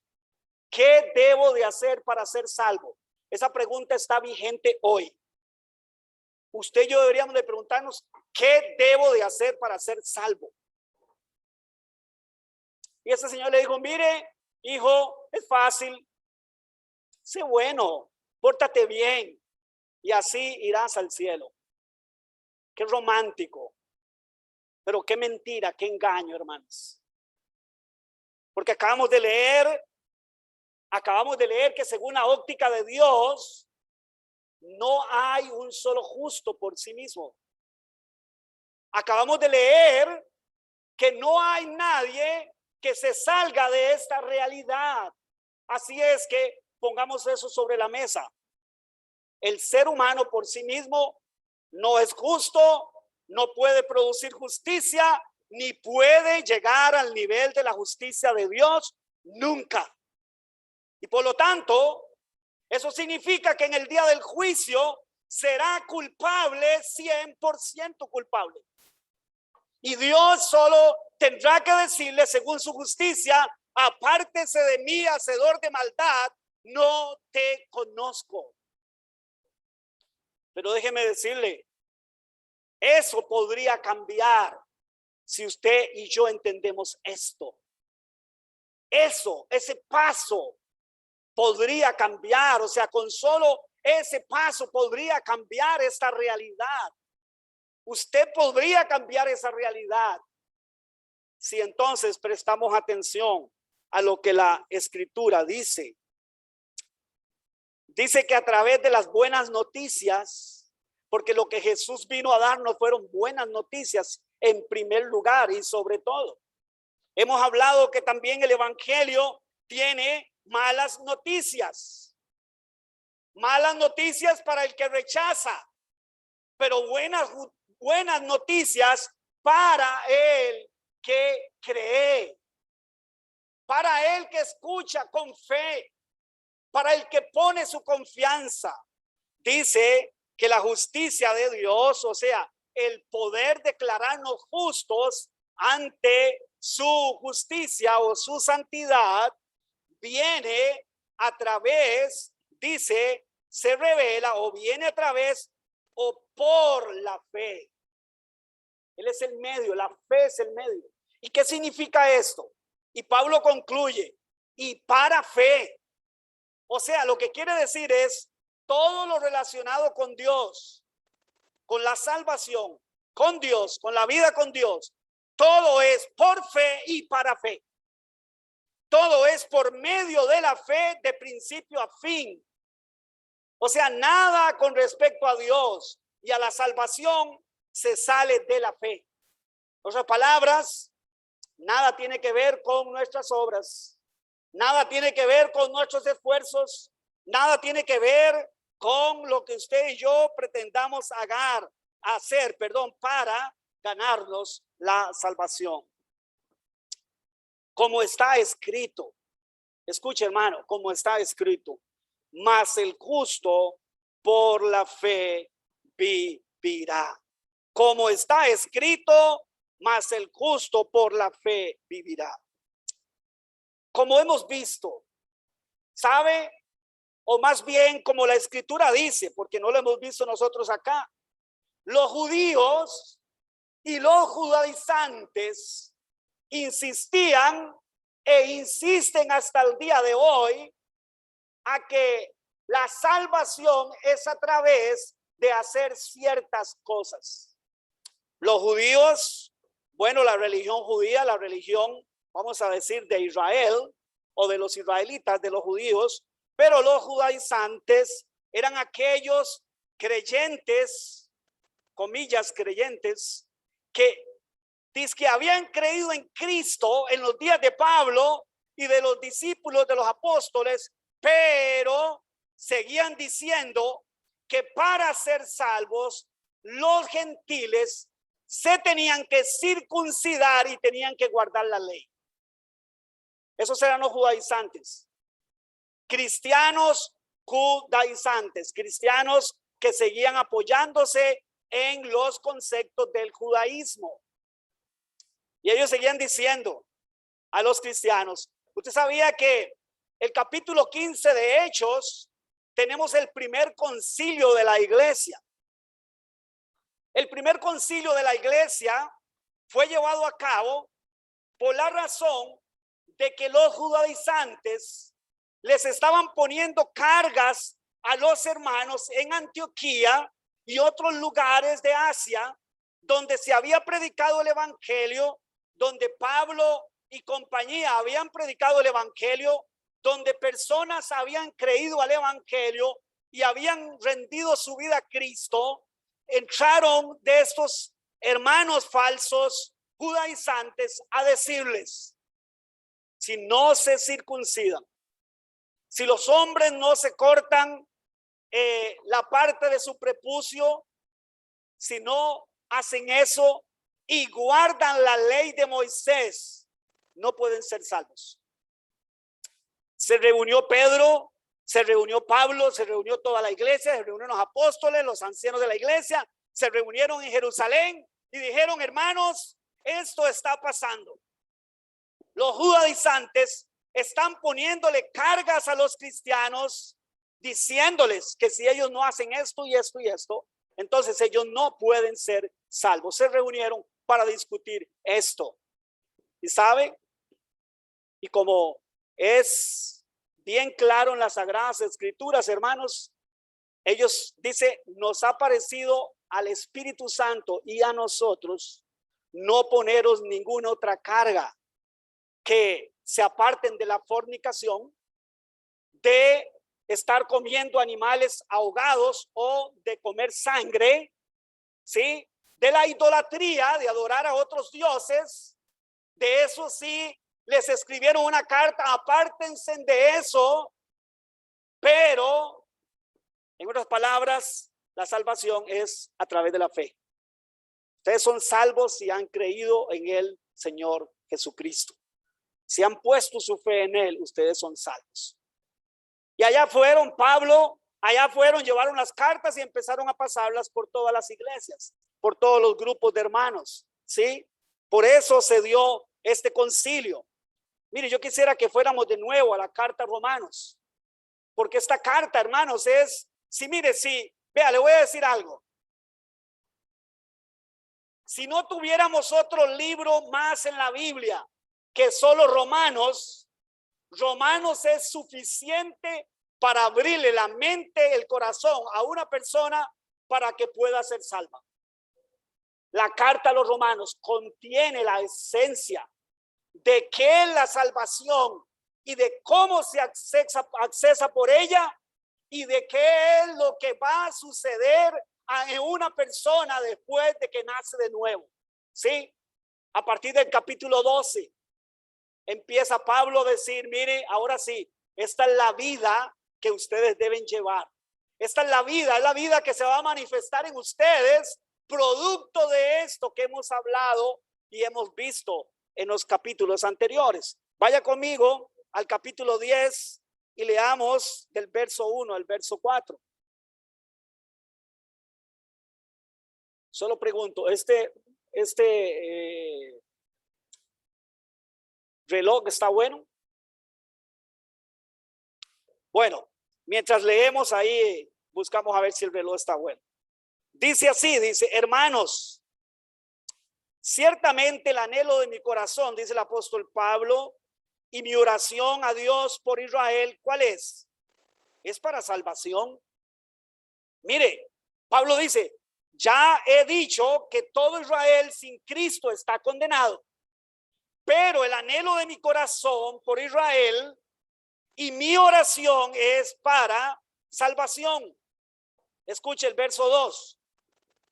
¿Qué debo de hacer para ser salvo? Esa pregunta está vigente hoy. Usted y yo deberíamos de preguntarnos, ¿qué debo de hacer para ser salvo? Y ese señor le dijo, mire, hijo, es fácil. Sé bueno, pórtate bien y así irás al cielo. Qué romántico. Pero qué mentira, qué engaño, hermanos. Porque acabamos de leer que según la óptica de Dios, no hay un solo justo por sí mismo. Acabamos de leer que no hay nadie que se salga de esta realidad. Así es que pongamos eso sobre la mesa. El ser humano por sí mismo no es justo, no puede producir justicia, ni puede llegar al nivel de la justicia de Dios nunca. Y por lo tanto, eso significa que en el día del juicio será culpable, 100% culpable. Y Dios solo tendrá que decirle, según su justicia, apártese de mí, hacedor de maldad, no te conozco. Pero déjeme decirle, eso podría cambiar si usted y yo entendemos esto. Ese paso podría cambiar, o sea, con solo ese paso podría cambiar esta realidad. Usted podría cambiar esa realidad si entonces prestamos atención a lo que la Escritura dice. Dice que a través de las buenas noticias, porque lo que Jesús vino a darnos fueron buenas noticias en primer lugar y sobre todo. Hemos hablado que también el evangelio tiene malas noticias. Malas noticias para el que rechaza, pero buenas noticias para el que cree, para el que escucha con fe, para el que pone su confianza. Dice que la justicia de Dios, o sea, el poder declararnos justos ante su justicia o su santidad, viene a través, dice, se revela o viene a través o por la fe. Él es el medio, la fe es el medio. ¿Y qué significa esto? Y Pablo concluye, y para fe. O sea, lo que quiere decir es todo lo relacionado con Dios, con la salvación, con Dios, con la vida con Dios. Todo es por fe y para fe. Todo es por medio de la fe de principio a fin. O sea, nada con respecto a Dios y a la salvación se sale de la fe. En otras palabras, nada tiene que ver con nuestras obras, nada tiene que ver con nuestros esfuerzos, nada tiene que ver con lo que usted y yo pretendamos hacer para ganarnos la salvación. Como está escrito, escuche hermano, como está escrito, mas el justo por la fe vivirá. Como está escrito, mas el justo por la fe vivirá. Como hemos visto, ¿sabe? O más bien como la escritura dice, porque no lo hemos visto nosotros acá, los judíos y los judaizantes insistían e insisten hasta el día de hoy a que la salvación es a través de hacer ciertas cosas. Los judíos, bueno, la religión judía, la religión, vamos a decir, de Israel o de los israelitas, de los judíos, pero los judaizantes eran aquellos creyentes, comillas creyentes, que habían creído en Cristo en los días de Pablo y de los discípulos de los apóstoles, pero seguían diciendo que para ser salvos los gentiles se tenían que circuncidar y tenían que guardar la ley. Esos eran los judaizantes. Cristianos judaizantes, cristianos que seguían apoyándose en los conceptos del judaísmo. Y ellos seguían diciendo a los cristianos, usted sabía que el capítulo 15 de Hechos tenemos el primer concilio de la iglesia. El primer concilio de la iglesia fue llevado a cabo por la razón de que los judaizantes les estaban poniendo cargas a los hermanos en Antioquía y otros lugares de Asia donde se había predicado el evangelio, donde Pablo y compañía habían predicado el evangelio, donde personas habían creído al evangelio y habían rendido su vida a Cristo. Entraron de estos hermanos falsos judaizantes a decirles: si no se circuncidan, si los hombres no se cortan la parte de su prepucio, si no hacen eso y guardan la ley de Moisés, no pueden ser salvos. Se reunió Pedro, se reunió Pablo, se reunió toda la iglesia, se reunieron los apóstoles, los ancianos de la iglesia, se reunieron en Jerusalén y dijeron: hermanos, esto está pasando. Los judaizantes están poniéndole cargas a los cristianos, diciéndoles que si ellos no hacen esto y esto y esto, entonces ellos no pueden ser salvos. Se reunieron para discutir esto. Y sabe, y como es bien claro en las Sagradas Escrituras, hermanos, ellos dicen: nos ha parecido al Espíritu Santo y a nosotros no poneros ninguna otra carga que se aparten de la fornicación, de estar comiendo animales ahogados o de comer sangre, ¿sí? De la idolatría, de adorar a otros dioses. De eso sí les escribieron una carta: apártense de eso. Pero en otras palabras, la salvación es a través de la fe. Ustedes son salvos si han creído en el Señor Jesucristo. Si han puesto su fe en él, ustedes son salvos. Y allá fueron Pablo, llevaron las cartas y empezaron a pasarlas por todas las iglesias, por todos los grupos de hermanos, ¿sí? Por eso se dio este concilio. Mire, yo quisiera que fuéramos de nuevo a la carta a Romanos, porque esta carta, hermanos, vea, le voy a decir algo. Si no tuviéramos otro libro más en la Biblia que solo Romanos es suficiente para abrirle la mente, el corazón a una persona para que pueda ser salva. La carta a los Romanos contiene la esencia de qué es la salvación y de cómo se accesa por ella y de qué es lo que va a suceder en una persona después de que nace de nuevo. ¿Sí? A partir del capítulo 12 empieza Pablo a decir, mire, ahora sí, esta es la vida que ustedes deben llevar. Esta es la vida que se va a manifestar en ustedes, producto de esto que hemos hablado y hemos visto en los capítulos anteriores. Vaya conmigo al capítulo 10 y leamos del verso 1 al verso 4. Solo pregunto, reloj está bueno. Bueno, mientras leemos ahí, buscamos a ver si el reloj está bueno. Dice así, dice, hermanos, ciertamente el anhelo de mi corazón, dice el apóstol Pablo, y mi oración a Dios por Israel, ¿cuál es? Es para salvación. Mire, Pablo dice, ya he dicho que todo Israel sin Cristo está condenado, pero el anhelo de mi corazón por Israel y mi oración es para salvación. Escuche el verso 2.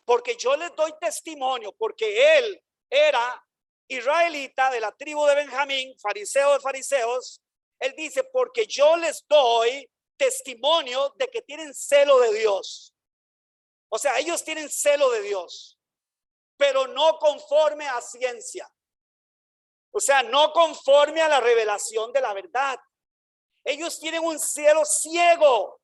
Porque yo les doy testimonio, porque él era israelita de la tribu de Benjamín, fariseo de fariseos. Él dice, porque yo les doy testimonio de que tienen celo de Dios. O sea, ellos tienen celo de Dios, pero no conforme a ciencia. O sea, no conforme a la revelación de la verdad. Ellos tienen un celo ciego,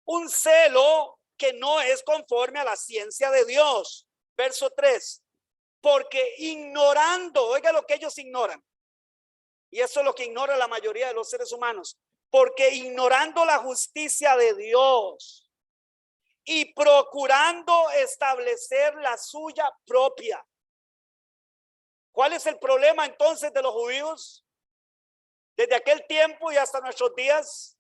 un celo que no es conforme a la ciencia de Dios. Verso 3. Porque ignorando, oiga lo que ellos ignoran. Y eso es lo que ignora la mayoría de los seres humanos. Porque ignorando la justicia de Dios y procurando establecer la suya propia. ¿Cuál es el problema entonces de los judíos? Desde aquel tiempo y hasta nuestros días,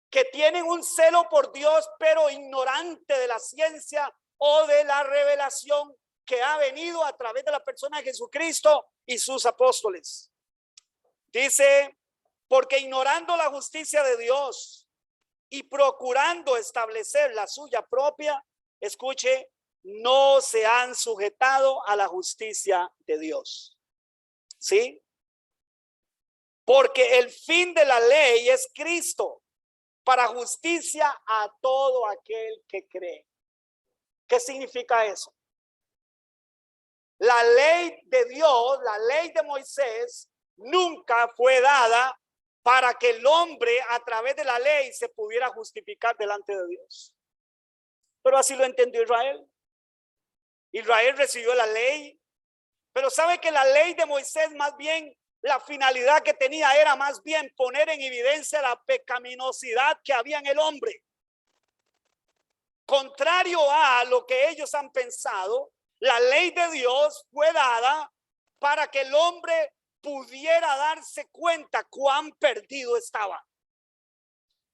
que tienen un celo por Dios, pero ignorante de la ciencia o de la revelación que ha venido a través de la persona de Jesucristo y sus apóstoles. Dice, porque ignorando la justicia de Dios y procurando establecer la suya propia, escuche, no se han sujetado a la justicia de Dios. ¿Sí? Porque el fin de la ley es Cristo, para justicia a todo aquel que cree. ¿Qué significa eso? La ley de Dios, la ley de Moisés, nunca fue dada para que el hombre a través de la ley se pudiera justificar delante de Dios. Pero así lo entendió Israel. Israel recibió la ley, pero sabe que la ley de Moisés más bien, la finalidad que tenía era más bien poner en evidencia la pecaminosidad que había en el hombre. Contrario a lo que ellos han pensado, la ley de Dios fue dada para que el hombre pudiera darse cuenta cuán perdido estaba.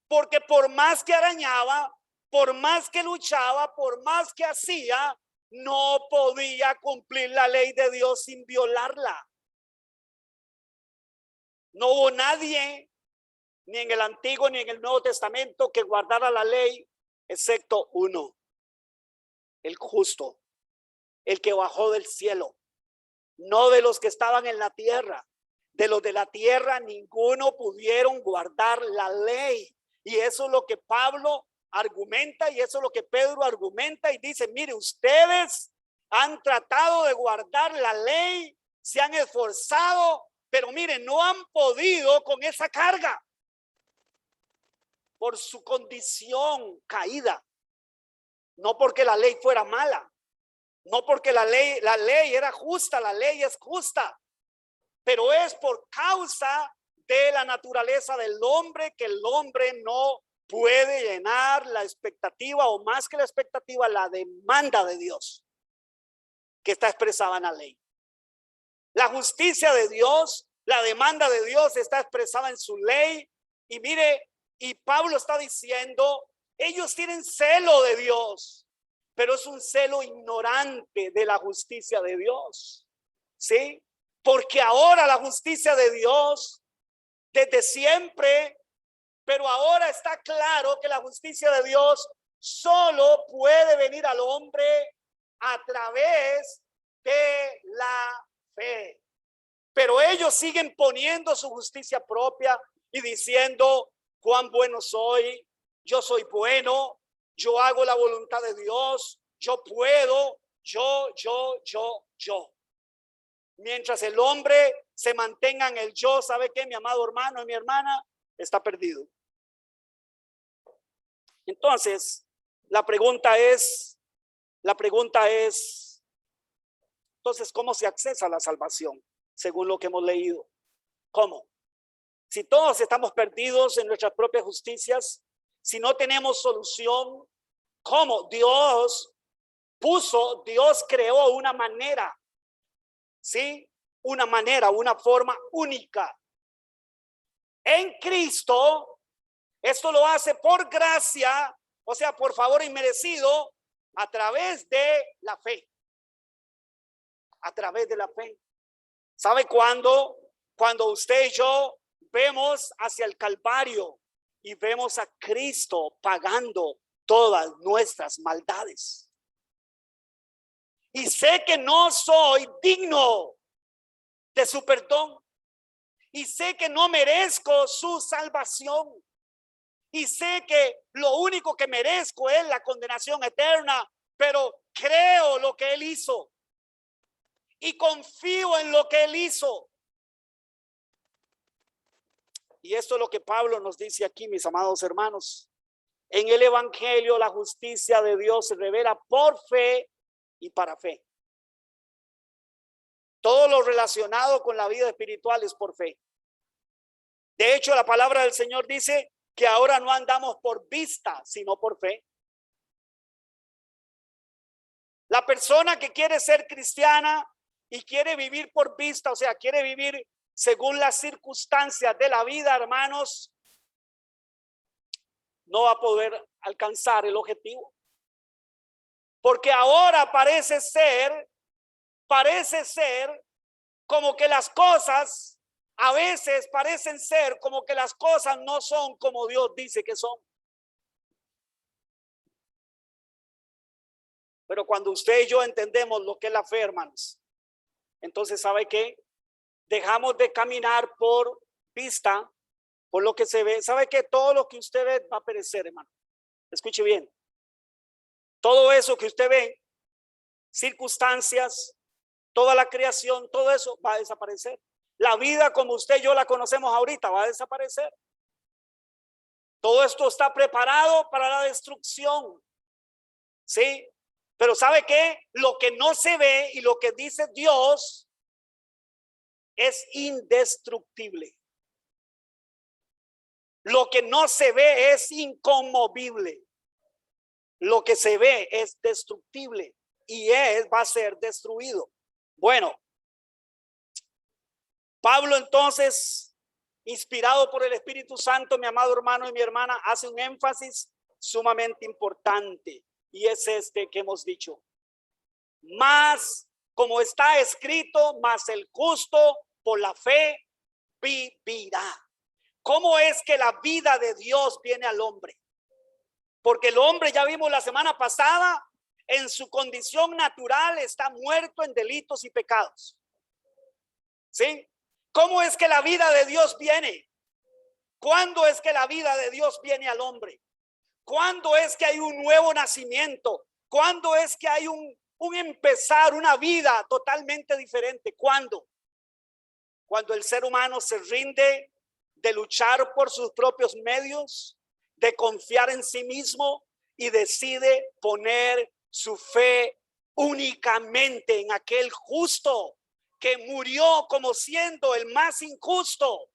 Porque por más que arañaba, por más que luchaba, por más que hacía, no podía cumplir la ley de Dios sin violarla. No hubo nadie, ni en el Antiguo ni en el Nuevo Testamento, que guardara la ley, excepto uno, el justo, el que bajó del cielo, no de los que estaban en la tierra. De los de la tierra ninguno pudieron guardar la ley. Y eso es lo que Pablo argumenta, y eso es lo que Pedro argumenta y dice, mire, ustedes han tratado de guardar la ley, se han esforzado, pero miren, no han podido con esa carga por su condición caída. No porque la ley fuera mala, no porque la ley era justa, la ley es justa, pero es por causa de la naturaleza del hombre que el hombre no puede llenar la expectativa, o más que la expectativa, la demanda de Dios que está expresada en la ley. La justicia de Dios, la demanda de Dios está expresada en su ley. Y mire, y Pablo está diciendo, ellos tienen celo de Dios, pero es un celo ignorante de la justicia de Dios. ¿Sí? Porque ahora la justicia de Dios desde siempre Pero ahora está claro que la justicia de Dios solo puede venir al hombre a través de la fe. Pero ellos siguen poniendo su justicia propia y diciendo: cuán bueno soy, yo soy bueno, yo hago la voluntad de Dios, yo puedo, yo. Mientras el hombre se mantenga en el yo, ¿sabe qué, mi amado hermano y mi hermana? Está perdido. Entonces, la pregunta es, entonces, ¿cómo se accesa a la salvación? Según lo que hemos leído. ¿Cómo? Si todos estamos perdidos en nuestras propias justicias, si no tenemos solución, ¿cómo? Dios creó una manera, ¿sí? Una manera, una forma única. En Cristo, esto lo hace por gracia, o sea, por favor inmerecido, a través de la fe. A través de la fe. ¿Sabe cuándo? Cuando usted y yo vemos hacia el Calvario y vemos a Cristo pagando todas nuestras maldades. Y sé que no soy digno de su perdón. Y sé que no merezco su salvación. Y sé que lo único que merezco es la condenación eterna. Pero creo lo que Él hizo. Y confío en lo que Él hizo. Y esto es lo que Pablo nos dice aquí, mis amados hermanos. En el Evangelio, la justicia de Dios se revela por fe y para fe. Todo lo relacionado con la vida espiritual es por fe. De hecho, la palabra del Señor dice que ahora no andamos por vista, sino por fe. La persona que quiere ser cristiana y quiere vivir por vista, o sea, quiere vivir según las circunstancias de la vida, hermanos, no va a poder alcanzar el objetivo. Porque ahora parece ser como que las cosas, a veces parecen ser como que las cosas no son como Dios dice que son. Pero cuando usted y yo entendemos lo que es la fe, hermanos, entonces, ¿sabe qué? Dejamos de caminar por vista, por lo que se ve. ¿Sabe qué? Todo lo que usted ve va a perecer, hermano. Escuche bien. Todo eso que usted ve, circunstancias, toda la creación, todo eso va a desaparecer. La vida como usted y yo la conocemos ahorita va a desaparecer. Todo esto está preparado para la destrucción. ¿Sí? Pero ¿sabe qué? Lo que no se ve y lo que dice Dios es indestructible. Lo que no se ve es inconmovible. Lo que se ve es destructible y va a ser destruido. Bueno, Pablo entonces, inspirado por el Espíritu Santo, mi amado hermano y mi hermana, hace un énfasis sumamente importante y es este que hemos dicho. Más, como está escrito, más el justo por la fe vivirá. ¿Cómo es que la vida de Dios viene al hombre? Porque el hombre, ya vimos la semana pasada, en su condición natural está muerto en delitos y pecados. ¿Sí? ¿Cómo es que la vida de Dios viene? ¿Cuándo es que la vida de Dios viene al hombre? ¿Cuándo es que hay un nuevo nacimiento? ¿Cuándo es que hay un empezar, una vida totalmente diferente? ¿Cuándo? Cuando el ser humano se rinde de luchar por sus propios medios, de confiar en sí mismo y decide poner su fe únicamente en aquel justo que murió como siendo el más injusto,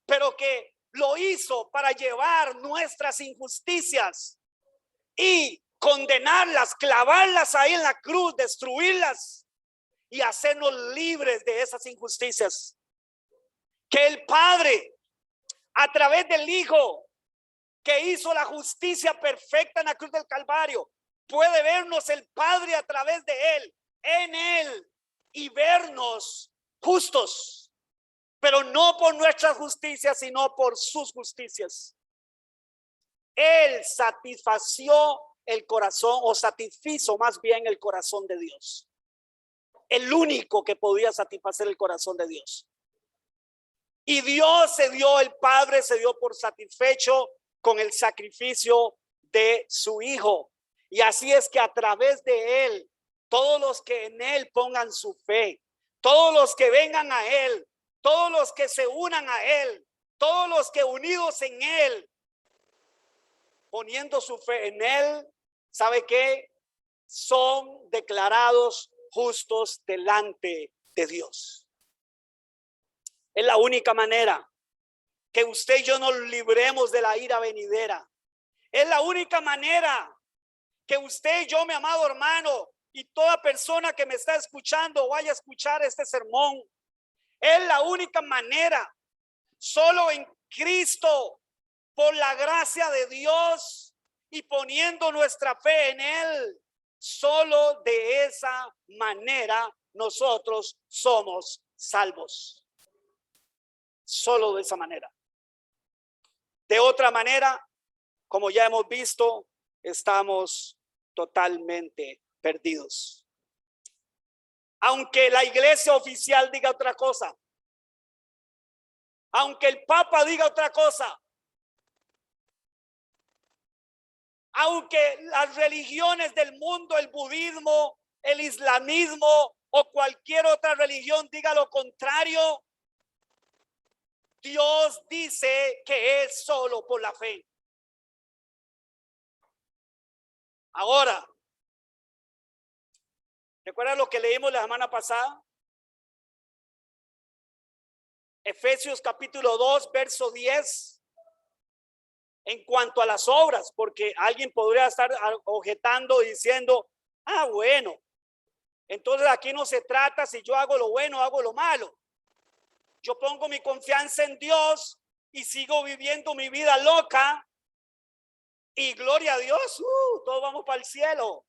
pero que lo hizo para llevar nuestras injusticias y condenarlas, clavarlas ahí en la cruz, destruirlas y hacernos libres de esas injusticias. Que el Padre, a través del Hijo, que hizo la justicia perfecta en la cruz del Calvario, puede vernos el Padre a través de Él, en Él, y vernos justos, pero no por nuestras justicias, sino por sus justicias. Él satisfació el corazón, o satisfizo más bien el corazón de Dios. El único que podía satisfacer el corazón de Dios. Y Dios se dio, el Padre se dio por satisfecho con el sacrificio de su Hijo. Y así es que a través de Él, todos los que en Él pongan su fe, todos los que vengan a Él, todos los que se unan a Él, todos los que unidos en Él, poniendo su fe en Él, ¿sabe qué? Son declarados justos delante de Dios. Es la única manera que usted y yo nos libremos de la ira venidera. Es la única manera que usted y yo, mi amado hermano, y toda persona que me está escuchando vaya a escuchar este sermón. Es la única manera. Solo en Cristo, por la gracia de Dios y poniendo nuestra fe en Él, solo de esa manera nosotros somos salvos. Solo de esa manera. De otra manera, como ya hemos visto, estamos totalmente perdidos. Aunque la iglesia oficial diga otra cosa, aunque el Papa diga otra cosa, aunque las religiones del mundo, el budismo, el islamismo o cualquier otra religión diga lo contrario, Dios dice que es solo por la fe. Ahora, ¿recuerdan lo que leímos la semana pasada? Efesios capítulo 2, verso 10. En cuanto a las obras, porque alguien podría estar objetando diciendo, bueno, entonces aquí no se trata si yo hago lo bueno o hago lo malo. Yo pongo mi confianza en Dios y sigo viviendo mi vida loca y gloria a Dios, todos vamos para el cielo,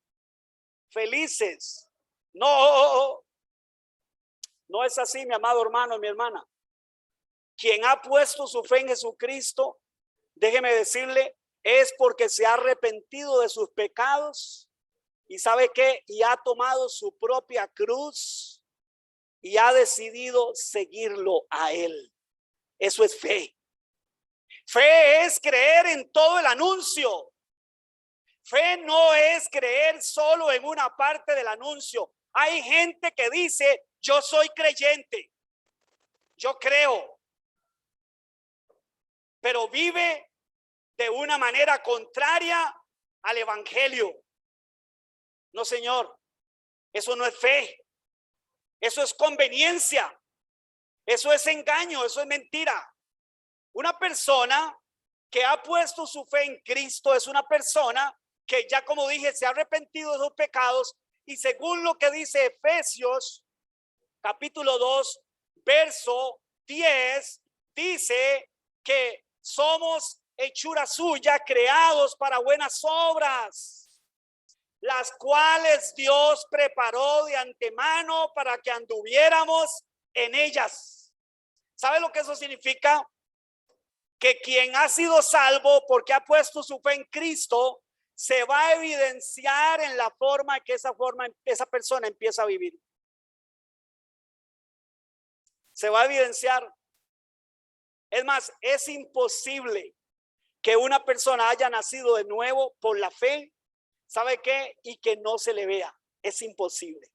felices. No es así, mi amado hermano y mi hermana. Quien ha puesto su fe en Jesucristo, déjeme decirle, es porque se ha arrepentido de sus pecados y sabe qué, y ha tomado su propia cruz y ha decidido seguirlo a Él. Eso es fe. Fe es creer en todo el anuncio. Fe no es creer solo en una parte del anuncio. Hay gente que dice, yo soy creyente, yo creo, pero vive de una manera contraria al evangelio. No, señor, eso no es fe, eso es conveniencia, eso es engaño, eso es mentira. Una persona que ha puesto su fe en Cristo es una persona que ya, como dije, se ha arrepentido de sus pecados y según lo que dice Efesios capítulo 2 verso 10, dice que somos hechura suya, creados para buenas obras, las cuales Dios preparó de antemano para que anduviéramos en ellas. ¿Sabe lo que eso significa? Que quien ha sido salvo porque ha puesto su fe en Cristo se va a evidenciar en la forma que esa persona empieza a vivir. Se va a evidenciar. Es más, es imposible que una persona haya nacido de nuevo por la fe, ¿sabe qué? Y que no se le vea. Es imposible.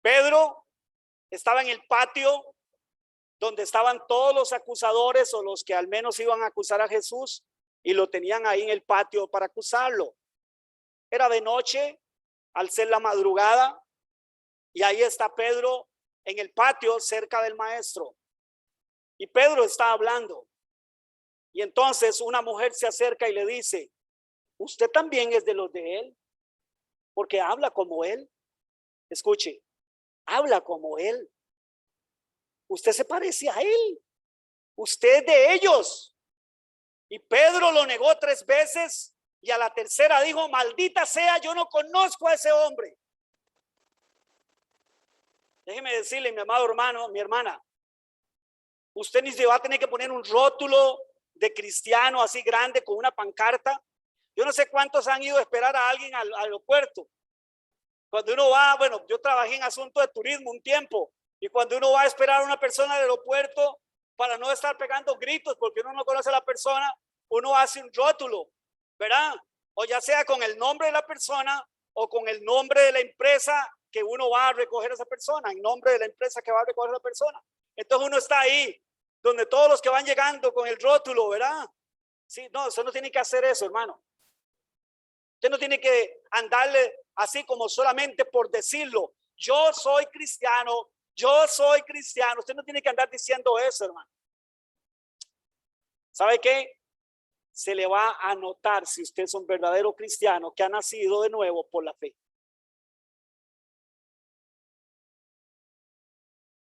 Pedro estaba en el patio donde estaban todos los acusadores o los que al menos iban a acusar a Jesús y lo tenían ahí en el patio para acusarlo. Era de noche, al ser la madrugada, y ahí está Pedro en el patio cerca del maestro. Y Pedro está hablando. Y entonces una mujer se acerca y le dice, ¿usted también es de los de él? Porque habla como él. Escuche, habla como él. Usted se parece a él. Usted es de ellos. Y Pedro lo negó 3 veces y a la tercera dijo, maldita sea, yo no conozco a ese hombre. Déjeme decirle, mi amado hermano, mi hermana, Usted ni se va a tener que poner un rótulo de cristiano así grande con una pancarta. Yo no sé cuántos han ido a esperar a alguien al aeropuerto. Cuando uno va, bueno, yo trabajé en asuntos de turismo un tiempo, y cuando uno va a esperar a una persona al aeropuerto, para no estar pegando gritos porque uno no conoce a la persona, uno hace un rótulo, ¿verdad? O ya sea con el nombre de la persona o con el nombre de la empresa que uno va a recoger a esa persona, en nombre de la empresa que va a recoger a la persona. Entonces uno está ahí, donde todos los que van llegando con el rótulo, ¿verdad? Sí, no, usted no tiene que hacer eso, hermano. Usted no tiene que andarle así como solamente por decirlo. Yo soy cristiano, yo soy cristiano. Usted no tiene que andar diciendo eso, hermano. ¿Sabe qué? Se le va a notar si usted es un verdadero cristiano que ha nacido de nuevo por la fe.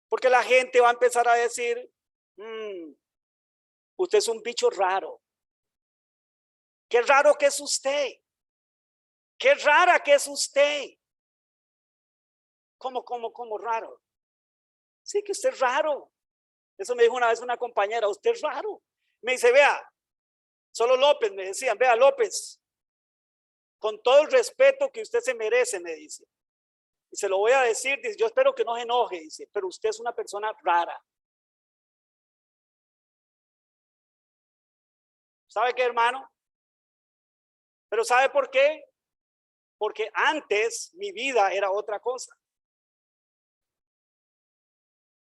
Porque la gente va a empezar a decir, usted es un bicho raro. Qué raro que es usted. Qué rara que es usted. ¿Cómo raro? Sí, que usted es raro. Eso me dijo una vez una compañera, usted es raro. Me dice, vea, solo López, me decían, vea López, con todo el respeto que usted se merece, me dice. Y se lo voy a decir, dice, yo espero que no se enoje, dice, pero usted es una persona rara. ¿Sabe qué, hermano? Pero ¿sabe por qué? Porque antes mi vida era otra cosa.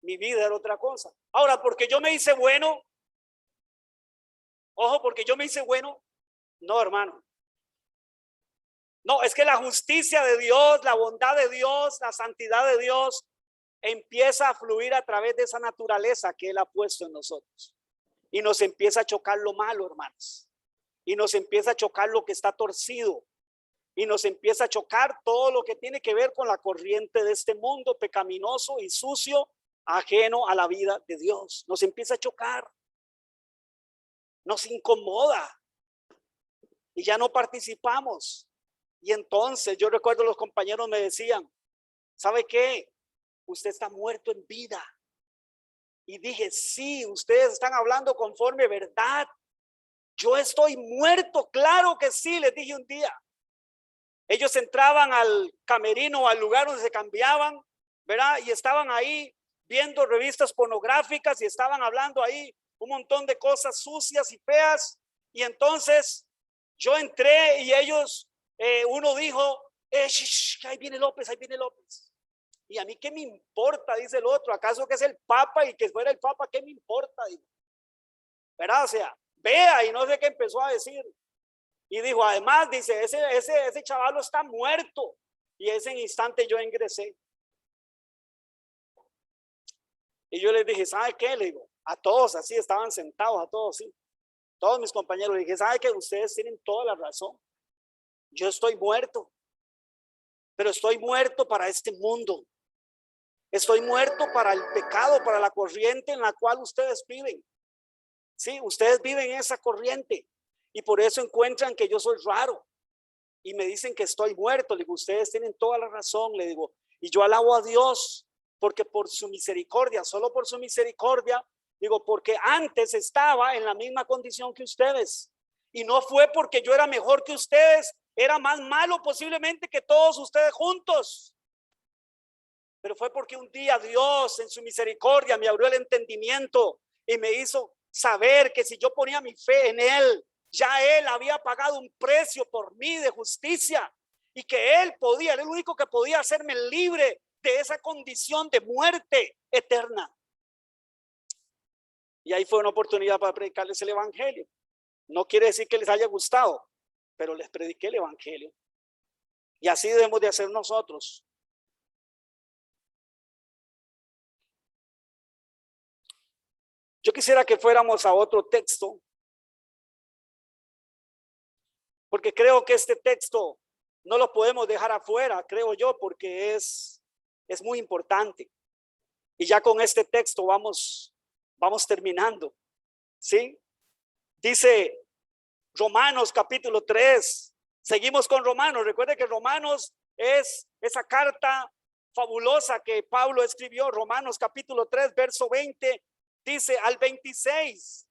Mi vida era otra cosa. Ahora, porque yo me hice bueno, ojo, porque yo me hice bueno, no, hermano. No, es que la justicia de Dios, la bondad de Dios, la santidad de Dios empieza a fluir a través de esa naturaleza que Él ha puesto en nosotros. Y nos empieza a chocar lo malo, hermanos. Y nos empieza a chocar lo que está torcido. Y nos empieza a chocar todo lo que tiene que ver con la corriente de este mundo pecaminoso y sucio, ajeno a la vida de Dios. Nos empieza a chocar. Nos incomoda. Y ya no participamos. Y entonces yo recuerdo los compañeros me decían, ¿sabe qué? Usted está muerto en vida. Y dije, sí, ustedes están hablando conforme verdad. Yo estoy muerto, claro que sí, les dije un día. Ellos entraban al camerino, al lugar donde se cambiaban, ¿verdad? Y estaban ahí viendo revistas pornográficas y estaban hablando ahí un montón de cosas sucias y feas. Y entonces yo entré y ellos, uno dijo, ahí viene López, ahí viene López. Y a mí qué me importa, dice el otro, ¿acaso que es el Papa y que fuera el Papa, qué me importa? Digo. ¿Verdad? O sea, vea, y no sé qué empezó a decir. Y dijo, además, dice, ese chavalo está muerto. Y ese instante yo ingresé. Y yo les dije, ¿sabe qué? Le digo, a todos así, estaban sentados, a todos así. Todos mis compañeros, le dije, ¿sabe qué? Ustedes tienen toda la razón. Yo estoy muerto. Pero estoy muerto para este mundo. Estoy muerto para el pecado, para la corriente en la cual ustedes viven. Sí, ustedes viven en esa corriente. Y por eso encuentran que yo soy raro. Y me dicen que estoy muerto. Le digo, ustedes tienen toda la razón. Le digo, y yo alabo a Dios porque por su misericordia, solo por su misericordia, digo, porque antes estaba en la misma condición que ustedes. Y no fue porque yo era mejor que ustedes, era más malo posiblemente que todos ustedes juntos. Pero fue porque un día Dios en su misericordia me abrió el entendimiento y me hizo saber que si yo ponía mi fe en Él, ya Él había pagado un precio por mí de justicia y que Él podía, el único que podía hacerme libre de esa condición de muerte eterna. Y ahí fue una oportunidad para predicarles el evangelio. No quiere decir que les haya gustado, pero les prediqué el evangelio. Y así debemos de hacer nosotros. Yo quisiera que fuéramos a otro texto, porque creo que este texto no lo podemos dejar afuera, creo yo, porque es muy importante. Y ya con este texto vamos terminando, ¿sí? Dice Romanos capítulo 3. Seguimos con Romanos. Recuerde que Romanos es esa carta fabulosa que Pablo escribió. Romanos capítulo 3, verso 20. dice al 26,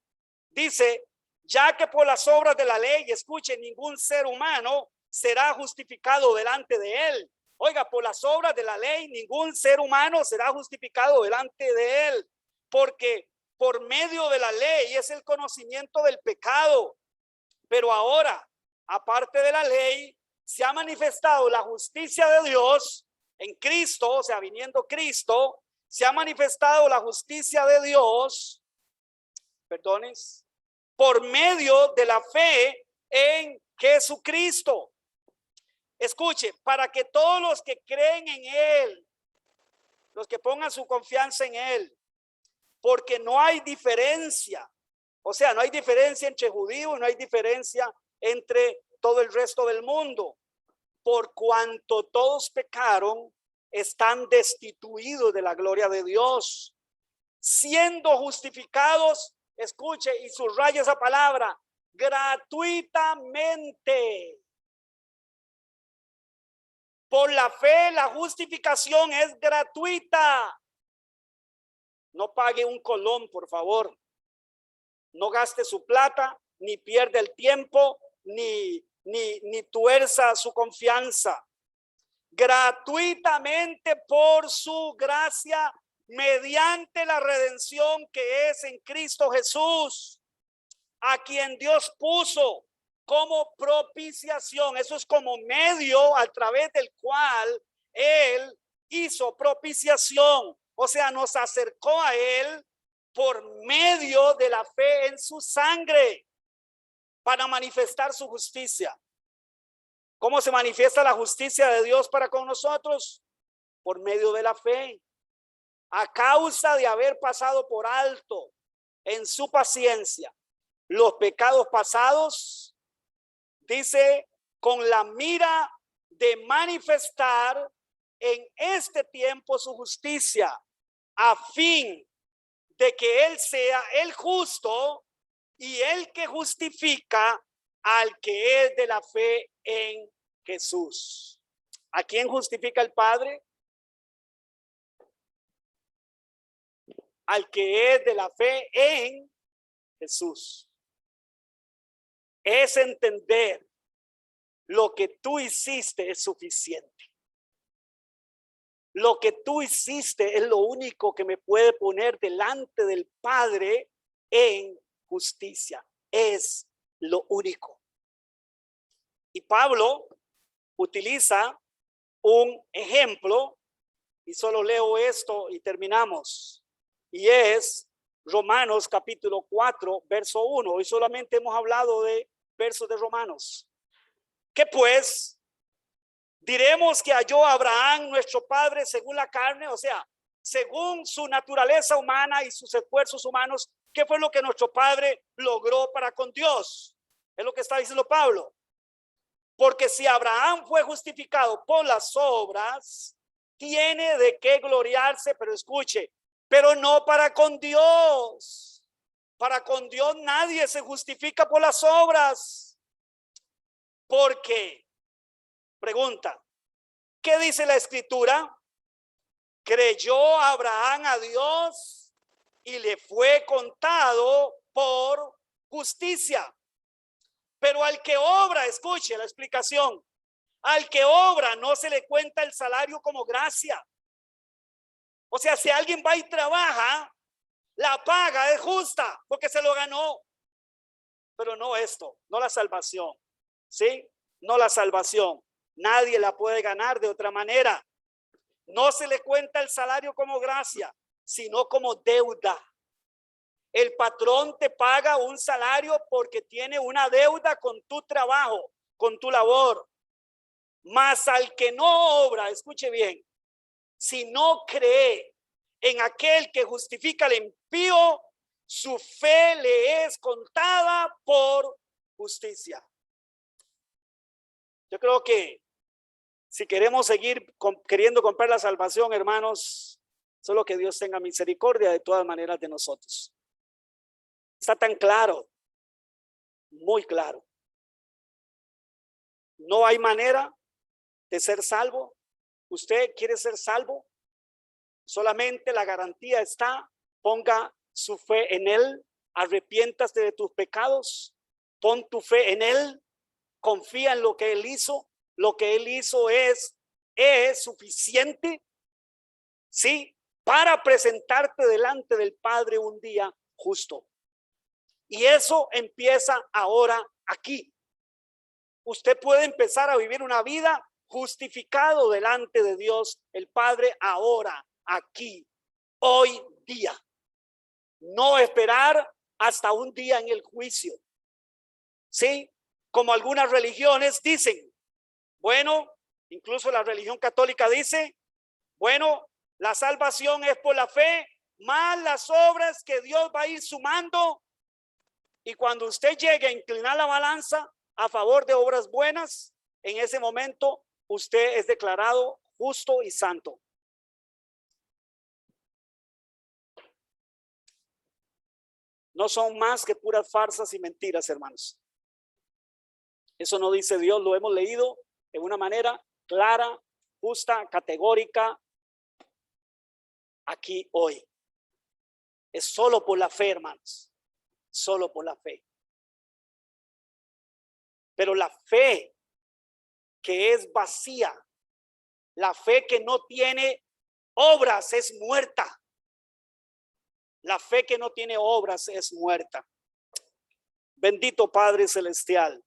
dice, ya que por las obras de la ley, escuche, ningún ser humano será justificado delante de él. Oiga, por las obras de la ley, ningún ser humano será justificado delante de él, porque por medio de la ley es el conocimiento del pecado. Pero ahora, aparte de la ley, se ha manifestado la justicia de Dios en Cristo, o sea, viniendo Cristo, se ha manifestado la justicia de Dios, perdones, por medio de la fe en Jesucristo. Escuche, para que todos los que creen en Él, los que pongan su confianza en Él, porque no hay diferencia, o sea, no hay diferencia entre judíos, no hay diferencia entre todo el resto del mundo, por cuanto todos pecaron, están destituidos de la gloria de Dios, siendo justificados, escuche y subraya esa palabra, gratuitamente. Por la fe, la justificación es gratuita. No pague un colón, por favor. No gaste su plata, ni pierda el tiempo, ni tuerza su confianza. Gratuitamente por su gracia, mediante la redención que es en Cristo Jesús, a quien Dios puso como propiciación. Eso es como medio a través del cual Él hizo propiciación. O sea, nos acercó a Él por medio de la fe en su sangre para manifestar su justicia. ¿Cómo se manifiesta la justicia de Dios para con nosotros? Por medio de la fe. A causa de haber pasado por alto en su paciencia los pecados pasados, dice, con la mira de manifestar en este tiempo su justicia, a fin de que Él sea el justo y el que justifica al que es de la fe en Jesús. ¿A quién justifica el Padre? Al que es de la fe en Jesús. Es entender lo que tú hiciste es suficiente. Lo que tú hiciste es lo único que me puede poner delante del Padre en justicia. Es lo único. Y Pablo utiliza un ejemplo, y solo leo esto y terminamos. Y es Romanos capítulo 4, verso 1. Hoy solamente hemos hablado de versos de Romanos. ¿Qué pues? Diremos que halló a Abraham nuestro padre según la carne, o sea, según su naturaleza humana y sus esfuerzos humanos. ¿Qué fue lo que nuestro padre logró para con Dios? Es lo que está diciendo Pablo. Porque si Abraham fue justificado por las obras, tiene de qué gloriarse, pero escuche, pero no para con Dios. Para con Dios nadie se justifica por las obras. Porque, pregunta, ¿qué dice la Escritura? Creyó Abraham a Dios y le fue contado por justicia. Pero al que obra, escuche la explicación, al que obra no se le cuenta el salario como gracia. O sea, si alguien va y trabaja, la paga es justa porque se lo ganó. Pero no esto, no la salvación, ¿sí? No la salvación. Nadie la puede ganar de otra manera. No se le cuenta el salario como gracia, sino como deuda. El patrón te paga un salario porque tiene una deuda con tu trabajo, con tu labor. Mas al que no obra, escuche bien, si no cree en aquel que justifica al impío, su fe le es contada por justicia. Yo creo que si queremos seguir queriendo comprar la salvación, hermanos, solo que Dios tenga misericordia de todas maneras de nosotros. Está tan claro, muy claro. No hay manera de ser salvo. ¿Usted quiere ser salvo? Solamente la garantía está, ponga su fe en Él, arrepiéntate de tus pecados, pon tu fe en Él, confía en lo que Él hizo. Lo que Él hizo es suficiente, ¿sí? Para presentarte delante del Padre un día justo. Y eso empieza ahora aquí. Usted puede empezar a vivir una vida justificado delante de Dios el Padre ahora, aquí, hoy día. No esperar hasta un día en el juicio. ¿Sí? Como algunas religiones dicen, bueno, incluso la religión católica dice, bueno, la salvación es por la fe, más las obras que Dios va a ir sumando. Y cuando usted llegue a inclinar la balanza a favor de obras buenas, en ese momento usted es declarado justo y santo. No son más que puras farsas y mentiras, hermanos. Eso no dice Dios, lo hemos leído de una manera clara, justa, categórica, aquí hoy. Es solo por la fe, hermanos, solo por la fe. Pero la fe que es vacía, la fe que no tiene obras es muerta. La fe que no tiene obras es muerta. Bendito Padre Celestial,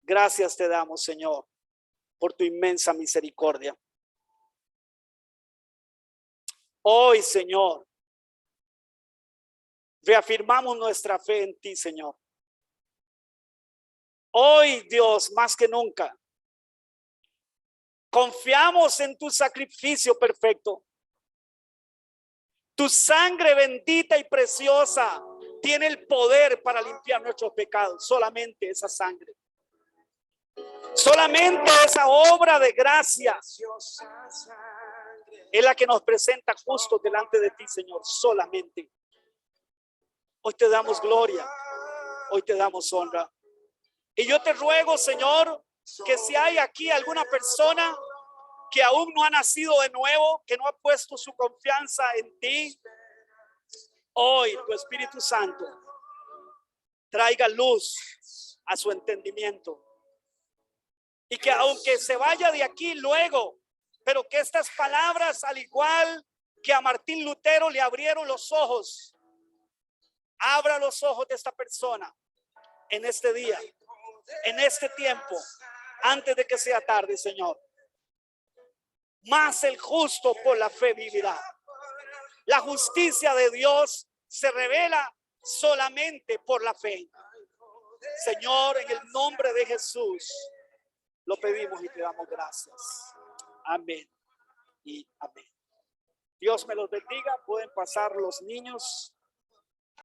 gracias te damos, Señor, por tu inmensa misericordia. Hoy, Señor, reafirmamos nuestra fe en ti, Señor. Hoy, Dios, más que nunca, confiamos en tu sacrificio perfecto. Tu sangre bendita y preciosa tiene el poder para limpiar nuestros pecados. Solamente esa sangre. Solamente esa obra de gracia es la que nos presenta justo delante de ti, Señor. Solamente. Hoy te damos gloria. Hoy te damos honra. Y yo te ruego, Señor, que si hay aquí alguna persona que aún no ha nacido de nuevo, que no ha puesto su confianza en ti, hoy tu Espíritu Santo traiga luz a su entendimiento. Y que aunque se vaya de aquí luego, pero que estas palabras, al igual que a Martín Lutero le abrieron los ojos, abra los ojos de esta persona en este día, en este tiempo, antes de que sea tarde, Señor. Mas el justo por la fe vivirá. La justicia de Dios se revela solamente por la fe. Señor, en el nombre de Jesús lo pedimos y te damos gracias. Amén y amén. Dios me los bendiga. Pueden pasar los niños.